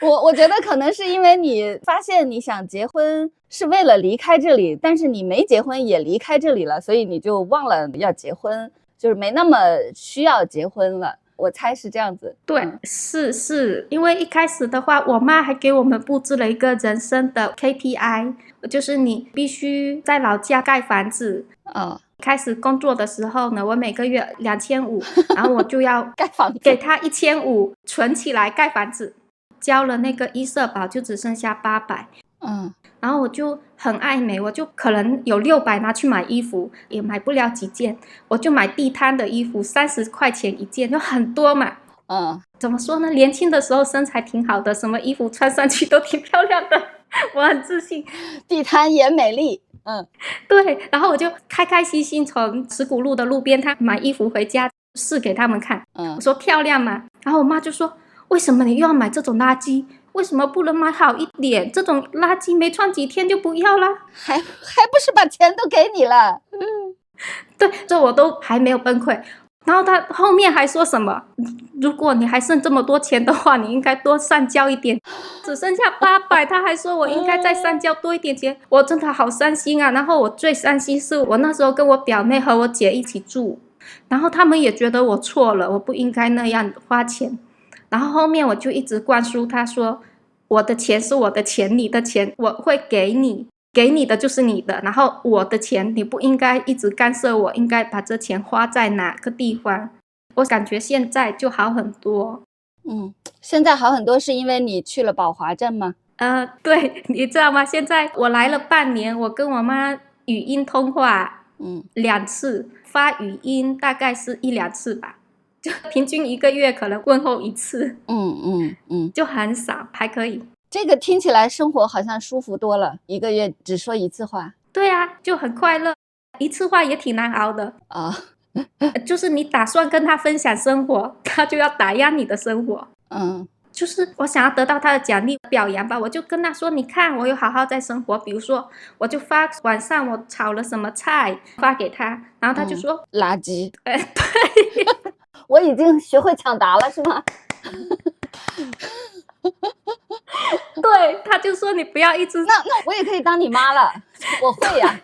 我觉得可能是因为你发现你想结婚是为了离开这里，但是你没结婚也离开这里了，所以你就忘了要结婚，就是没那么需要结婚了。我猜是这样子。对，是因为一开始的话，我妈还给我们布置了一个人生的 KPI， 就是你必须在老家盖房子。开始工作的时候呢，我每个月2500，然后我就要盖房子，给他1500存起来盖房子。交了那个医社保就只剩下800。然后我就很爱美，我就可能有600拿去买衣服，也买不了几件，我就买地摊的衣服，30块钱一件，就很多嘛。怎么说呢？年轻的时候身材挺好的，什么衣服穿上去都挺漂亮的，我很自信。地摊也美丽。对，然后我就开开心心从石鼓路的路边摊买衣服回家试给他们看。我说漂亮吗？然后我妈就说为什么你又要买这种垃圾？为什么不能买好一点？这种垃圾没穿几天就不要啦，还不是把钱都给你了。对，这我都还没有崩溃。然后他后面还说什么，如果你还剩这么多钱的话，你应该多上交一点，只剩下800，他还说我应该再上交多一点钱，我真的好伤心啊。然后我最伤心是我那时候跟我表妹和我姐一起住，然后他们也觉得我错了，我不应该那样花钱。然后后面我就一直灌输他说，我的钱是我的钱，你的钱我会给你，给你的就是你的，然后我的钱你不应该一直干涉我，应该把这钱花在哪个地方。我感觉现在就好很多。现在好很多是因为你去了宝华镇吗？对，你知道吗？现在我来了半年，我跟我妈语音通话2次，发语音大概是1、2次吧，就平均1个月可能问候1次。就很少，还可以。这个听起来生活好像舒服多了，1个月只说1次话。对啊，就很快乐。1次话也挺难熬的啊。就是你打算跟他分享生活，他就要打压你的生活。就是我想要得到他的奖励表扬吧，我就跟他说，你看我有好好在生活。比如说我就发晚上我炒了什么菜发给他，然后他就说垃圾。对。我已经学会抢答了是吗？对，他就说你不要一直那我也可以当你妈了，我会呀。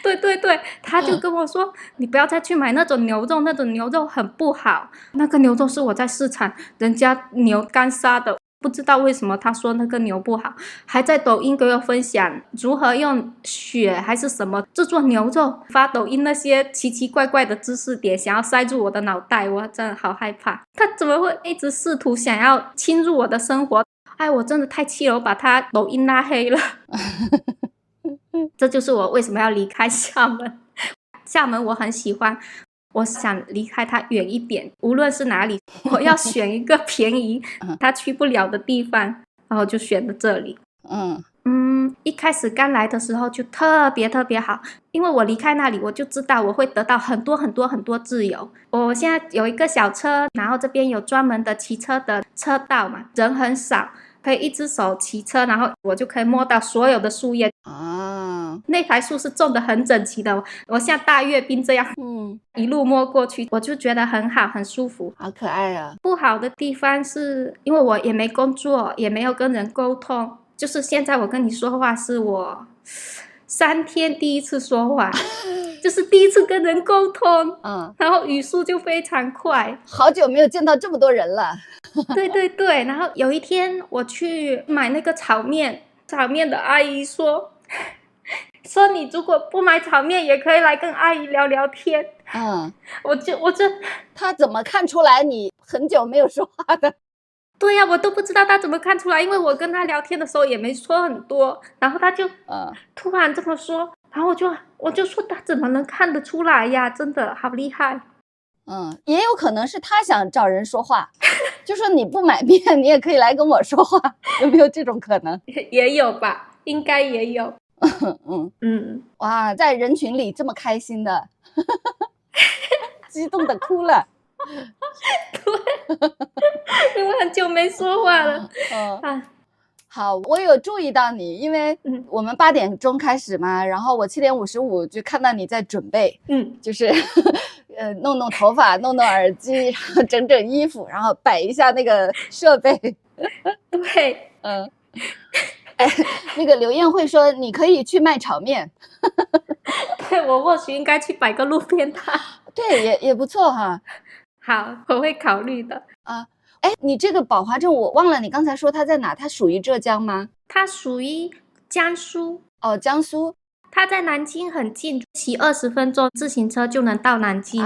对，他就跟我说你不要再去买那种牛肉，那种牛肉很不好，那个牛肉是我在市场人家牛刚杀的，不知道为什么他说那个牛不好，还在抖音给我分享如何用血还是什么制作牛肉，发抖音那些奇奇怪怪的知识点，想要塞入我的脑袋，我真的好害怕。他怎么会一直试图想要侵入我的生活？哎，我真的太气了，我把他抖音拉黑了。这就是我为什么要离开厦门。厦门我很喜欢，我想离开它远一点，无论是哪里，我要选一个便宜他去不了的地方，然后就选了这里。一开始刚来的时候就特别好，因为我离开那里，我就知道我会得到很多自由。我现在有一个小车，然后这边有专门的骑车的车道嘛，人很少，可以一只手骑车，然后我就可以摸到所有的树叶那排树是种得很整齐的，我像大阅兵这样一路摸过去，我就觉得很好，很舒服，好可爱啊。不好的地方是因为我也没工作，也没有跟人沟通，就是现在我跟你说话是我3天第一次说话，就是第一次跟人沟通，然后语速就非常快。好久没有见到这么多人了。对，然后有一天我去买那个炒面的阿姨说你如果不买炒面也可以来跟阿姨聊聊天。我这他怎么看出来你很久没有说话的？对呀，我都不知道他怎么看出来，因为我跟他聊天的时候也没说很多，然后他就突然这么说，然后我就说他怎么能看得出来呀？真的好厉害。也有可能是他想找人说话，就说你不买面你也可以来跟我说话，有没有这种可能？也有吧，应该也有。哇，在人群里这么开心的激动的哭了。对，因为很久没说话了。好，我有注意到你，因为我们8点钟开始嘛，然后我7点55就看到你在准备，就是弄头发，弄耳机，然后整衣服，然后摆一下那个设备。对，那个刘艳会说你可以去卖炒面。对，我或许应该去摆个路边摊。对，也不错哈。好，我会考虑的。你这个宝华镇我忘了，你刚才说它在哪？它属于浙江吗？它属于江苏。江苏。它在南京很近，骑20分钟自行车就能到南京。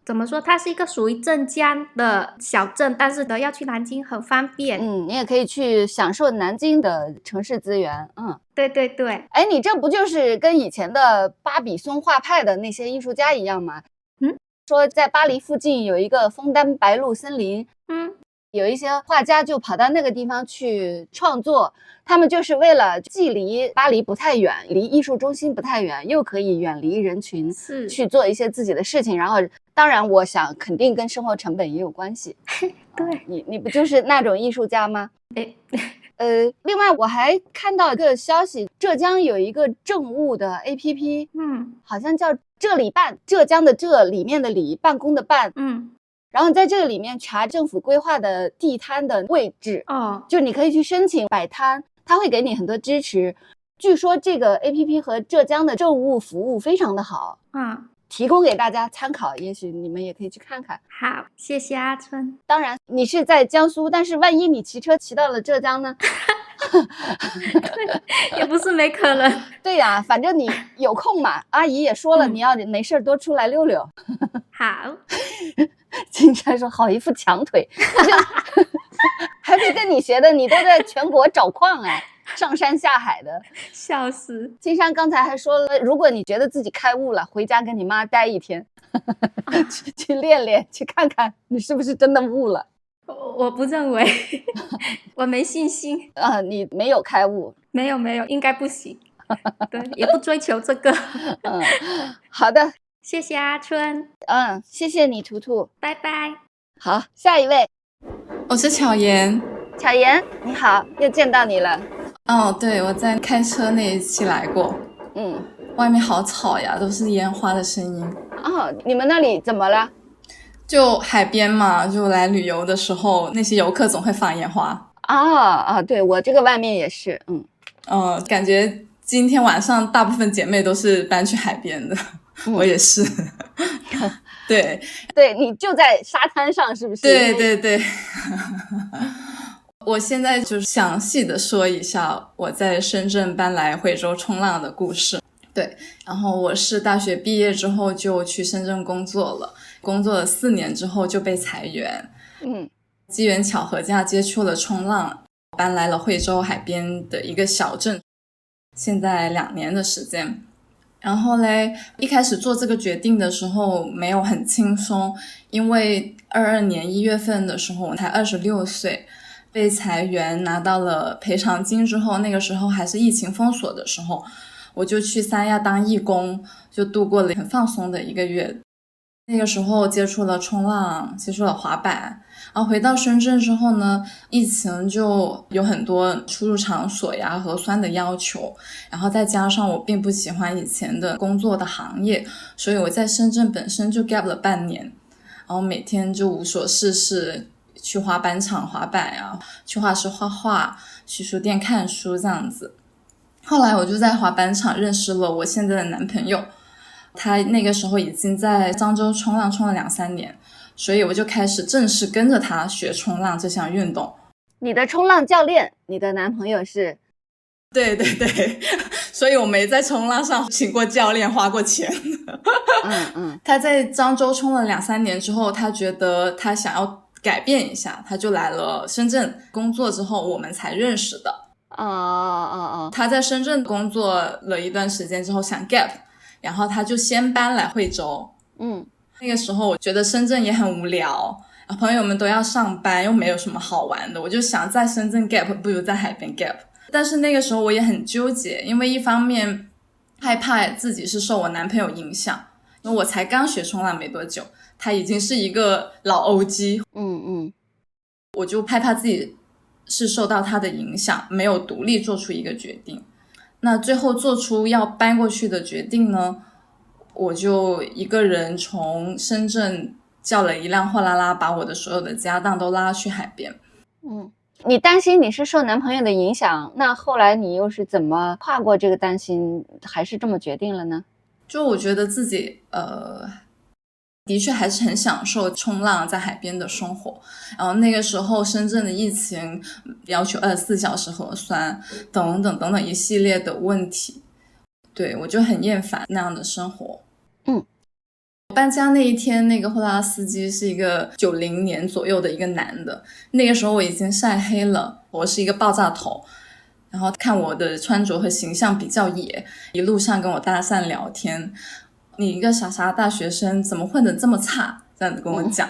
怎么说？它是一个属于镇江的小镇，但是要去南京很方便。你也可以去享受南京的城市资源。对。你这不就是跟以前的巴比松画派的那些艺术家一样吗？说在巴黎附近有一个枫丹白露森林，有一些画家就跑到那个地方去创作，他们就是为了既离巴黎不太远，离艺术中心不太远，又可以远离人群，去做一些自己的事情。然后当然我想肯定跟生活成本也有关系。对，你不就是那种艺术家吗？另外我还看到一个消息，浙江有一个政务的 APP， 好像叫浙里办，浙江的浙，里面的里，办公的办，然后在这个里面查政府规划的地摊的位置，就你可以去申请摆摊，它会给你很多支持。据说这个 APP 和浙江的政务服务非常的好，提供给大家参考，也许你们也可以去看看。好，谢谢阿春。当然你是在江苏，但是万一你骑车骑到了浙江呢？也不是没可能。对呀，反正你有空嘛，阿姨也说了，你要没事多出来溜溜。好。金山说好一副强腿，还不是跟你学的，你都在全国找矿哎，上山下海的，笑死。金山刚才还说了，如果你觉得自己开悟了，回家跟你妈待一天，去练练，去看看你是不是真的悟了。我不认为，我没信心啊，你没有开悟？没有，应该不行。对，也不追求这个。好的，谢谢阿春。谢谢你，图图，拜拜。好，下一位，我是巧言。巧言，你好，又见到你了。对，我在开车那一期来过。外面好吵呀，都是烟花的声音。你们那里怎么了？就海边嘛，就来旅游的时候，那些游客总会放烟花。对，我这个外面也是。感觉今天晚上大部分姐妹都是搬去海边的，我也是。对，你就在沙滩上是不是？对。我现在就详细的说一下我在深圳搬来惠州冲浪的故事。对，然后我是大学毕业之后就去深圳工作了，工作了4年之后就被裁员。机缘巧合下接触了冲浪，搬来了惠州海边的一个小镇，现在2年的时间。然后嘞，一开始做这个决定的时候没有很轻松，因为22年1月份的时候我才26岁，被裁员拿到了赔偿金之后，那个时候还是疫情封锁的时候，我就去三亚当义工，就度过了很放松的1个月。那个时候接触了冲浪，接触了滑板，然后回到深圳之后呢，疫情就有很多出入场所呀、核酸的要求，然后再加上我并不喜欢以前的工作的行业，所以我在深圳本身就 gap 了半年，然后每天就无所事事，去滑板场滑板呀，去画室画画，去书店看书这样子。后来我就在滑板场认识了我现在的男朋友，他那个时候已经在漳州冲浪冲了2-3年，所以我就开始正式跟着他学冲浪这项运动。你的冲浪教练，你的男朋友是？对，所以我没在冲浪上请过教练，花过钱。他在漳州冲了2-3年之后，他觉得他想要改变一下，他就来了深圳工作，之后我们才认识的。他在深圳工作了一段时间之后想 gap， 然后他就先搬来惠州。那个时候我觉得深圳也很无聊，朋友们都要上班，又没有什么好玩的，我就想在深圳 gap 不如在海边 gap。 但是那个时候我也很纠结，因为一方面害怕自己是受我男朋友影响，因为我才刚学冲浪没多久，他已经是一个老 OG。我就害怕自己是受到他的影响，没有独立做出一个决定。那最后做出要搬过去的决定呢，我就一个人从深圳叫了一辆货拉拉，把我的所有的家当都拉去海边。你担心你是受男朋友的影响，那后来你又是怎么跨过这个担心，还是这么决定了呢？就我觉得自己的确还是很享受冲浪在海边的生活，然后那个时候深圳的疫情要求24小时核酸等等一系列的问题，对，我就很厌烦那样的生活。搬家那一天，那个货拉司机是一个90年左右的一个男的，那个时候我已经晒黑了，我是一个爆炸头，然后看我的穿着和形象比较野，一路上跟我搭讪聊天，你一个傻大学生怎么混得这么差，这样子跟我讲。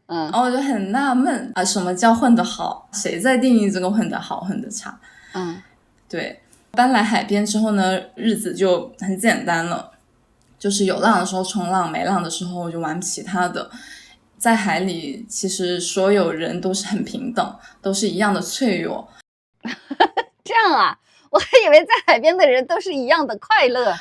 然后我就很纳闷什么叫混得好，谁在定义这个混得好混得差。对，搬来海边之后呢，日子就很简单了，就是有浪的时候冲浪，没浪的时候我就玩其他的。在海里其实所有人都是很平等，都是一样的脆弱。这样啊，我还以为在海边的人都是一样的快乐，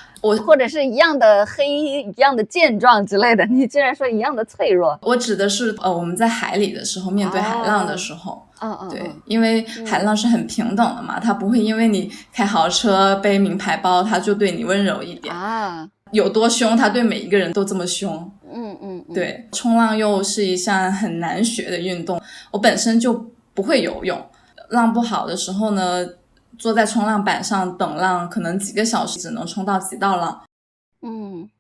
或者是一样的黑、一样的健壮之类的，你竟然说一样的脆弱。我指的是我们在海里的时候，面对海浪的时候，对，因为海浪是很平等的嘛，它不会因为你开豪车背名牌包，它就对你温柔一点啊。有多凶，它对每一个人都这么凶。对，冲浪又是一项很难学的运动，我本身就不会游泳，浪不好的时候呢，坐在冲浪板上等浪，可能几个小时只能冲到几道浪。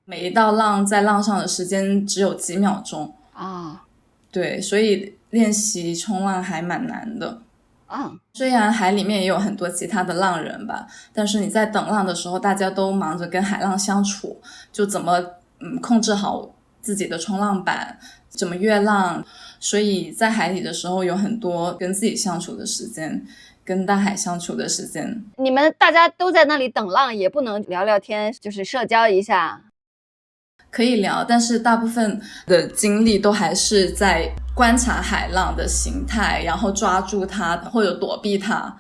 每一道浪在浪上的时间只有几秒钟啊。对，所以练习冲浪还蛮难的啊。虽然海里面也有很多其他的浪人吧，但是你在等浪的时候，大家都忙着跟海浪相处，就怎么控制好自己的冲浪板，怎么越浪，所以在海里的时候有很多跟自己相处的时间，跟大海相处的时间。你们大家都在那里等浪，也不能聊聊天，就是社交一下？可以聊，但是大部分的精力都还是在观察海浪的形态，然后抓住它或者躲避它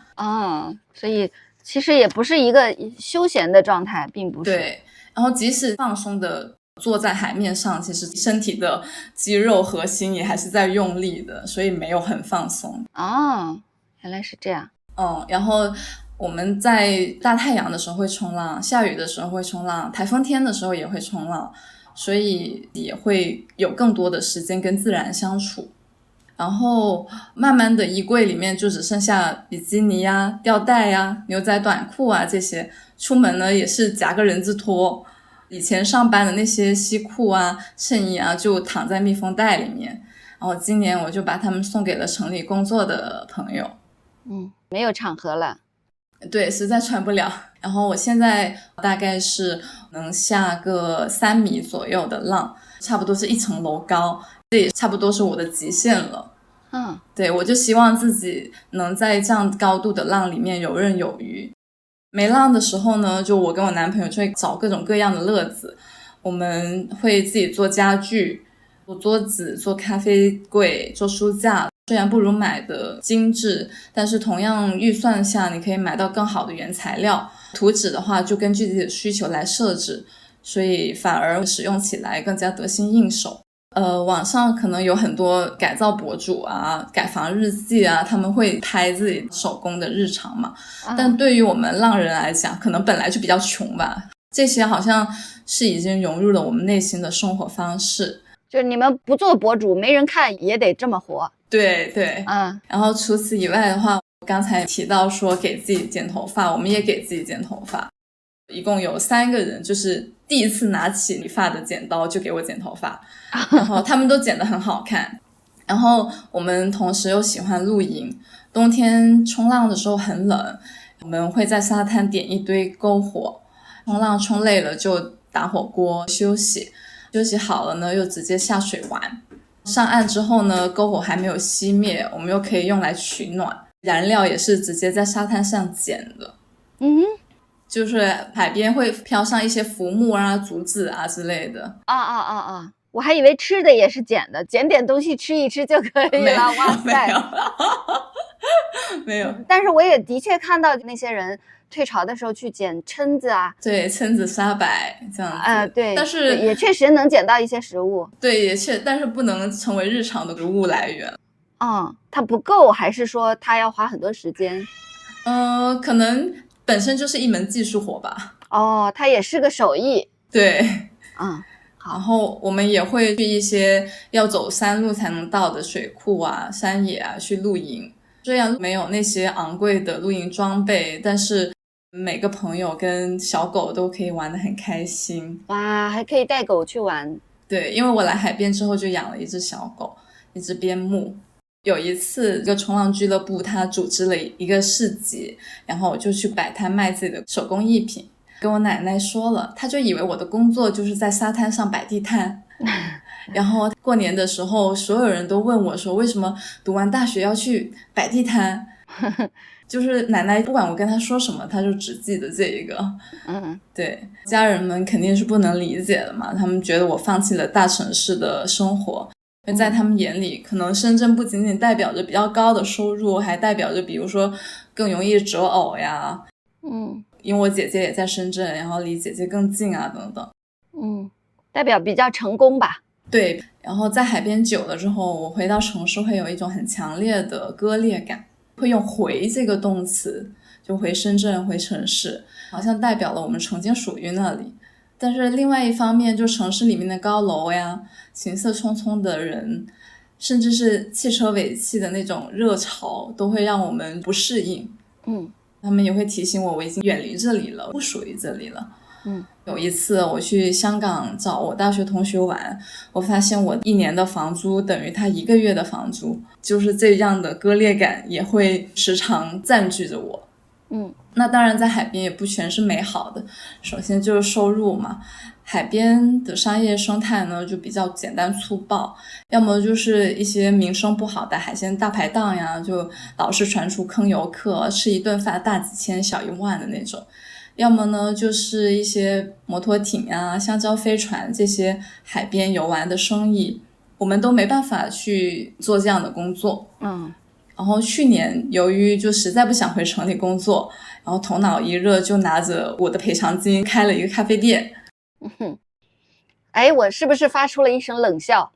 所以其实也不是一个休闲的状态，并不是。对，然后即使放松的坐在海面上，其实身体的肌肉核心也还是在用力的，所以没有很放松。原来是这样。然后我们在大太阳的时候会冲浪，下雨的时候会冲浪，台风天的时候也会冲浪，所以也会有更多的时间跟自然相处。然后慢慢的衣柜里面就只剩下比基尼呀、吊带呀、牛仔短裤啊这些，出门呢也是夹个人字拖。以前上班的那些西裤啊、衬衣啊就躺在密封袋里面，然后今年我就把它们送给了城里工作的朋友。没有场合了。对，实在穿不了。然后我现在大概是能下个3米左右的浪，差不多是1层楼高，这也差不多是我的极限了。对，我就希望自己能在这样高度的浪里面游刃有余。没浪的时候呢，就我跟我男朋友就会找各种各样的乐子，我们会自己做家具，做桌子，做咖啡柜，做书架。虽然不如买的精致，但是同样预算下你可以买到更好的原材料。图纸的话就根据自己的需求来设置，所以反而使用起来更加得心应手。网上可能有很多改造博主啊、改房日记啊，他们会拍自己手工的日常嘛。但对于我们浪人来讲，可能本来就比较穷吧，这些好像是已经融入了我们内心的生活方式。就是你们不做博主，没人看也得这么活。对，然后除此以外的话，我刚才提到说给自己剪头发，我们也给自己剪头发，一共有3个人，就是第一次拿起理发的剪刀就给我剪头发，然后他们都剪得很好看。然后我们同时又喜欢露营，冬天冲浪的时候很冷，我们会在沙滩点一堆篝火，冲浪冲累了就打火锅休息，休息好了呢又直接下水玩。上岸之后呢，篝火还没有熄灭，我们又可以用来取暖，燃料也是直接在沙滩上捡的。就是海边会飘上一些浮木啊、竹子啊之类的。我还以为吃的也是捡的，捡点东西吃一吃就可以了。哇塞，没有。但是我也的确看到那些人退潮的时候去捡蛏子啊，对，蛏子、沙白这样子。对，但是也确实能捡到一些食物。对，但是不能成为日常的食物来源。它不够，还是说它要花很多时间？可能本身就是一门技术活吧。它也是个手艺。对，然后我们也会去一些要走山路才能到的水库啊、山野啊去露营。虽然没有那些昂贵的露营装备，但是每个朋友跟小狗都可以玩得很开心。哇，还可以带狗去玩。对，因为我来海边之后就养了一只小狗，一只边牧。有一次这个冲浪俱乐部他组织了一个市集，然后我就去摆摊卖自己的手工艺品，跟我奶奶说了，她就以为我的工作就是在沙滩上摆地摊。然后过年的时候所有人都问我说，为什么读完大学要去摆地摊？就是奶奶不管我跟她说什么，她就只记得这一个。对，家人们肯定是不能理解的嘛，他们觉得我放弃了大城市的生活，在他们眼里，可能深圳不仅仅代表着比较高的收入，还代表着比如说更容易择偶呀。因为我姐姐也在深圳，然后离姐姐更近啊等等。代表比较成功吧。对，然后在海边久了之后，我回到城市会有一种很强烈的割裂感，会用回这个动词，就回深圳回城市，好像代表了我们曾经属于那里。但是另外一方面，就城市里面的高楼呀，行色匆匆的人，甚至是汽车尾气的那种热潮，都会让我们不适应。他们也会提醒我已经远离这里了，不属于这里了。有一次我去香港找我大学同学玩，我发现我1年的房租等于他1个月的房租，就是这样的割裂感也会时常占据着我。那当然在海边也不全是美好的，首先就是收入嘛，海边的商业生态呢就比较简单粗暴，要么就是一些名声不好的海鲜大排档呀，就老是传出坑游客，吃一顿饭大几千小1万的那种，要么呢就是一些摩托艇啊、香蕉飞船这些海边游玩的生意，我们都没办法去做这样的工作。然后去年由于就实在不想回城里工作，然后头脑一热就拿着我的赔偿金开了一个咖啡店。我是不是发出了一声冷笑？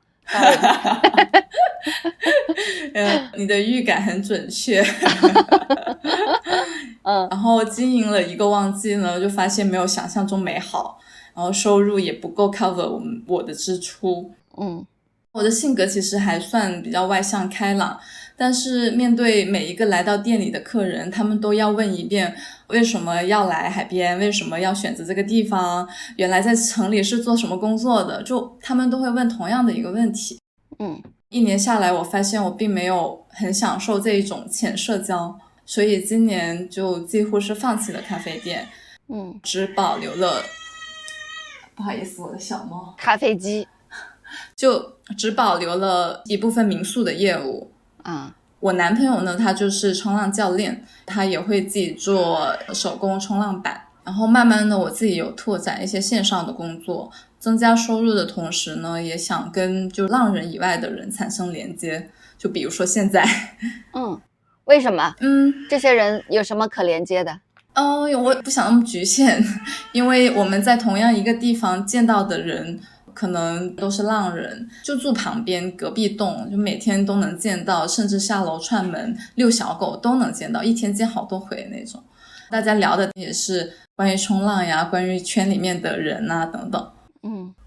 你的预感很准确。然后经营了1个旺季呢，就发现没有想象中美好，然后收入也不够 cover 我的支出。我的性格其实还算比较外向开朗，但是面对每一个来到店里的客人，他们都要问一遍为什么要来海边，为什么要选择这个地方，原来在城里是做什么工作的，就他们都会问同样的一个问题。1年下来我发现我并没有很享受这一种浅社交，所以今年就几乎是放弃了咖啡店。只保留了，不好意思我的小猫，咖啡机，就只保留了一部分民宿的业务。我男朋友呢，他就是冲浪教练，他也会自己做手工冲浪板，然后慢慢的我自己有拓展一些线上的工作，增加收入的同时呢，也想跟就浪人以外的人产生连接，就比如说现在。为什么？这些人有什么可连接的？我不想那么局限，因为我们在同样一个地方见到的人可能都是浪人，就住旁边隔壁栋，就每天都能见到，甚至下楼串门遛小狗都能见到，一天见好多回那种。大家聊的也是关于冲浪呀，关于圈里面的人啊等等。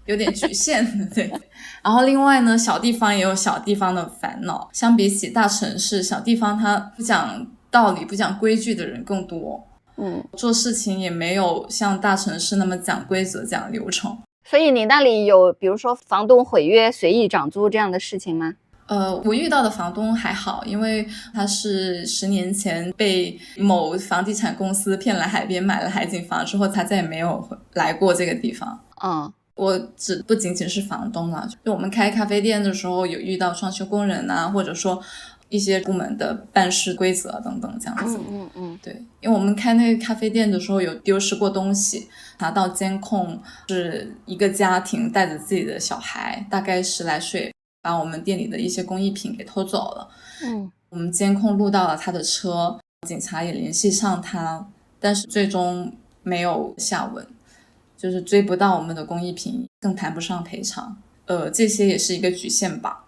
有点局限。对。然后另外呢，小地方也有小地方的烦恼，相比起大城市，小地方它不讲道理不讲规矩的人更多。做事情也没有像大城市那么讲规则讲流程。所以你那里有比如说房东毁约随意涨租这样的事情吗？我遇到的房东还好，因为他是10年前被某房地产公司骗来海边买了海景房之后，他再也没有来过这个地方。我不仅仅是房东啦，就我们开咖啡店的时候有遇到装修工人啊，或者说一些部门的办事规则等等这样子。对，因为我们开那个咖啡店的时候有丢失过东西，拿到监控是一个家庭带着自己的小孩，大概10来岁，把我们店里的一些工艺品给偷走了。我们监控录到了他的车，警察也联系上他，但是最终没有下文，就是追不到我们的工艺品，更谈不上赔偿。这些也是一个局限吧。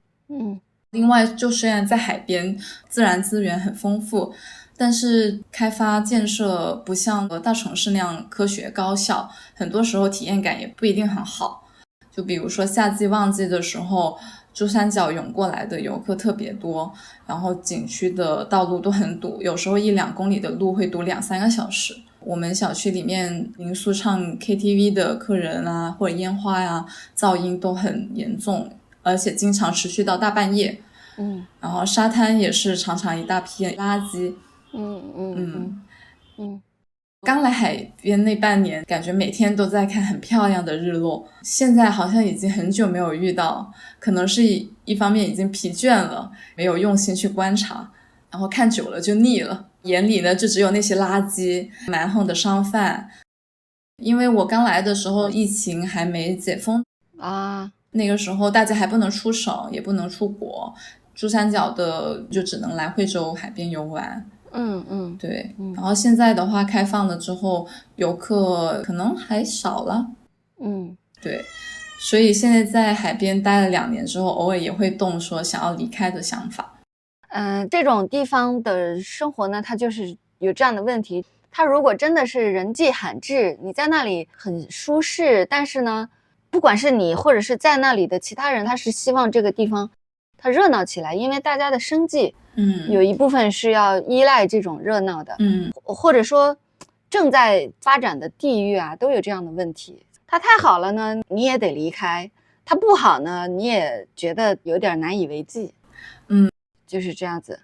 另外就虽然在海边自然资源很丰富，但是开发建设不像大城市那样科学高效，很多时候体验感也不一定很好。就比如说夏季旺季的时候，珠三角涌过来的游客特别多，然后景区的道路都很堵，有时候1-2公里的路会堵2-3个小时。我们小区里面民宿唱 KTV 的客人啊，或者烟花呀，噪音都很严重，而且经常持续到大半夜。然后沙滩也是常常一大批垃圾。刚来海边那半年，感觉每天都在看很漂亮的日落，现在好像已经很久没有遇到，可能是一方面已经疲倦了，没有用心去观察，然后看久了就腻了，眼里呢就只有那些垃圾，蛮横的商贩。因为我刚来的时候疫情还没解封那个时候大家还不能出省，也不能出国，珠三角的就只能来惠州海边游玩。对。然后现在的话开放了之后，游客可能还少了。对。所以现在在海边待了2年之后，偶尔也会动说想要离开的想法。这种地方的生活呢，它就是有这样的问题。它如果真的是人迹罕至，你在那里很舒适，但是呢，不管是你或者是在那里的其他人，他是希望这个地方它热闹起来，因为大家的生计有一部分是要依赖这种热闹的。或者说正在发展的地域啊，都有这样的问题。它太好了呢，你也得离开；它不好呢，你也觉得有点难以为继。就是这样子。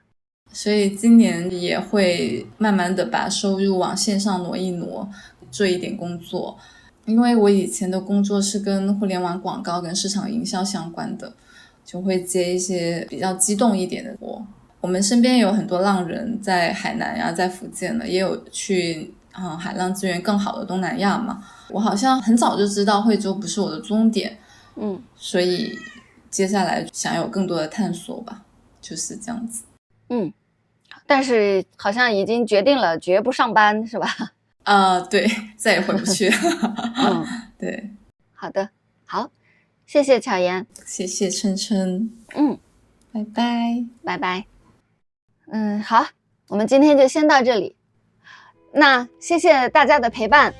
所以今年也会慢慢的把收入往线上挪一挪，做一点工作。因为我以前的工作是跟互联网广告跟市场营销相关的，就会接一些比较激动一点的活。我们身边有很多浪人在海南呀，在福建的，也有去海浪资源更好的东南亚嘛。我好像很早就知道惠州不是我的终点，所以接下来想有更多的探索吧，就是这样子。但是好像已经决定了绝不上班是吧？对，再也回不去了。对。好的，好，谢谢巧言，谢谢琛琛。拜拜。拜拜。好，我们今天就先到这里。那谢谢大家的陪伴，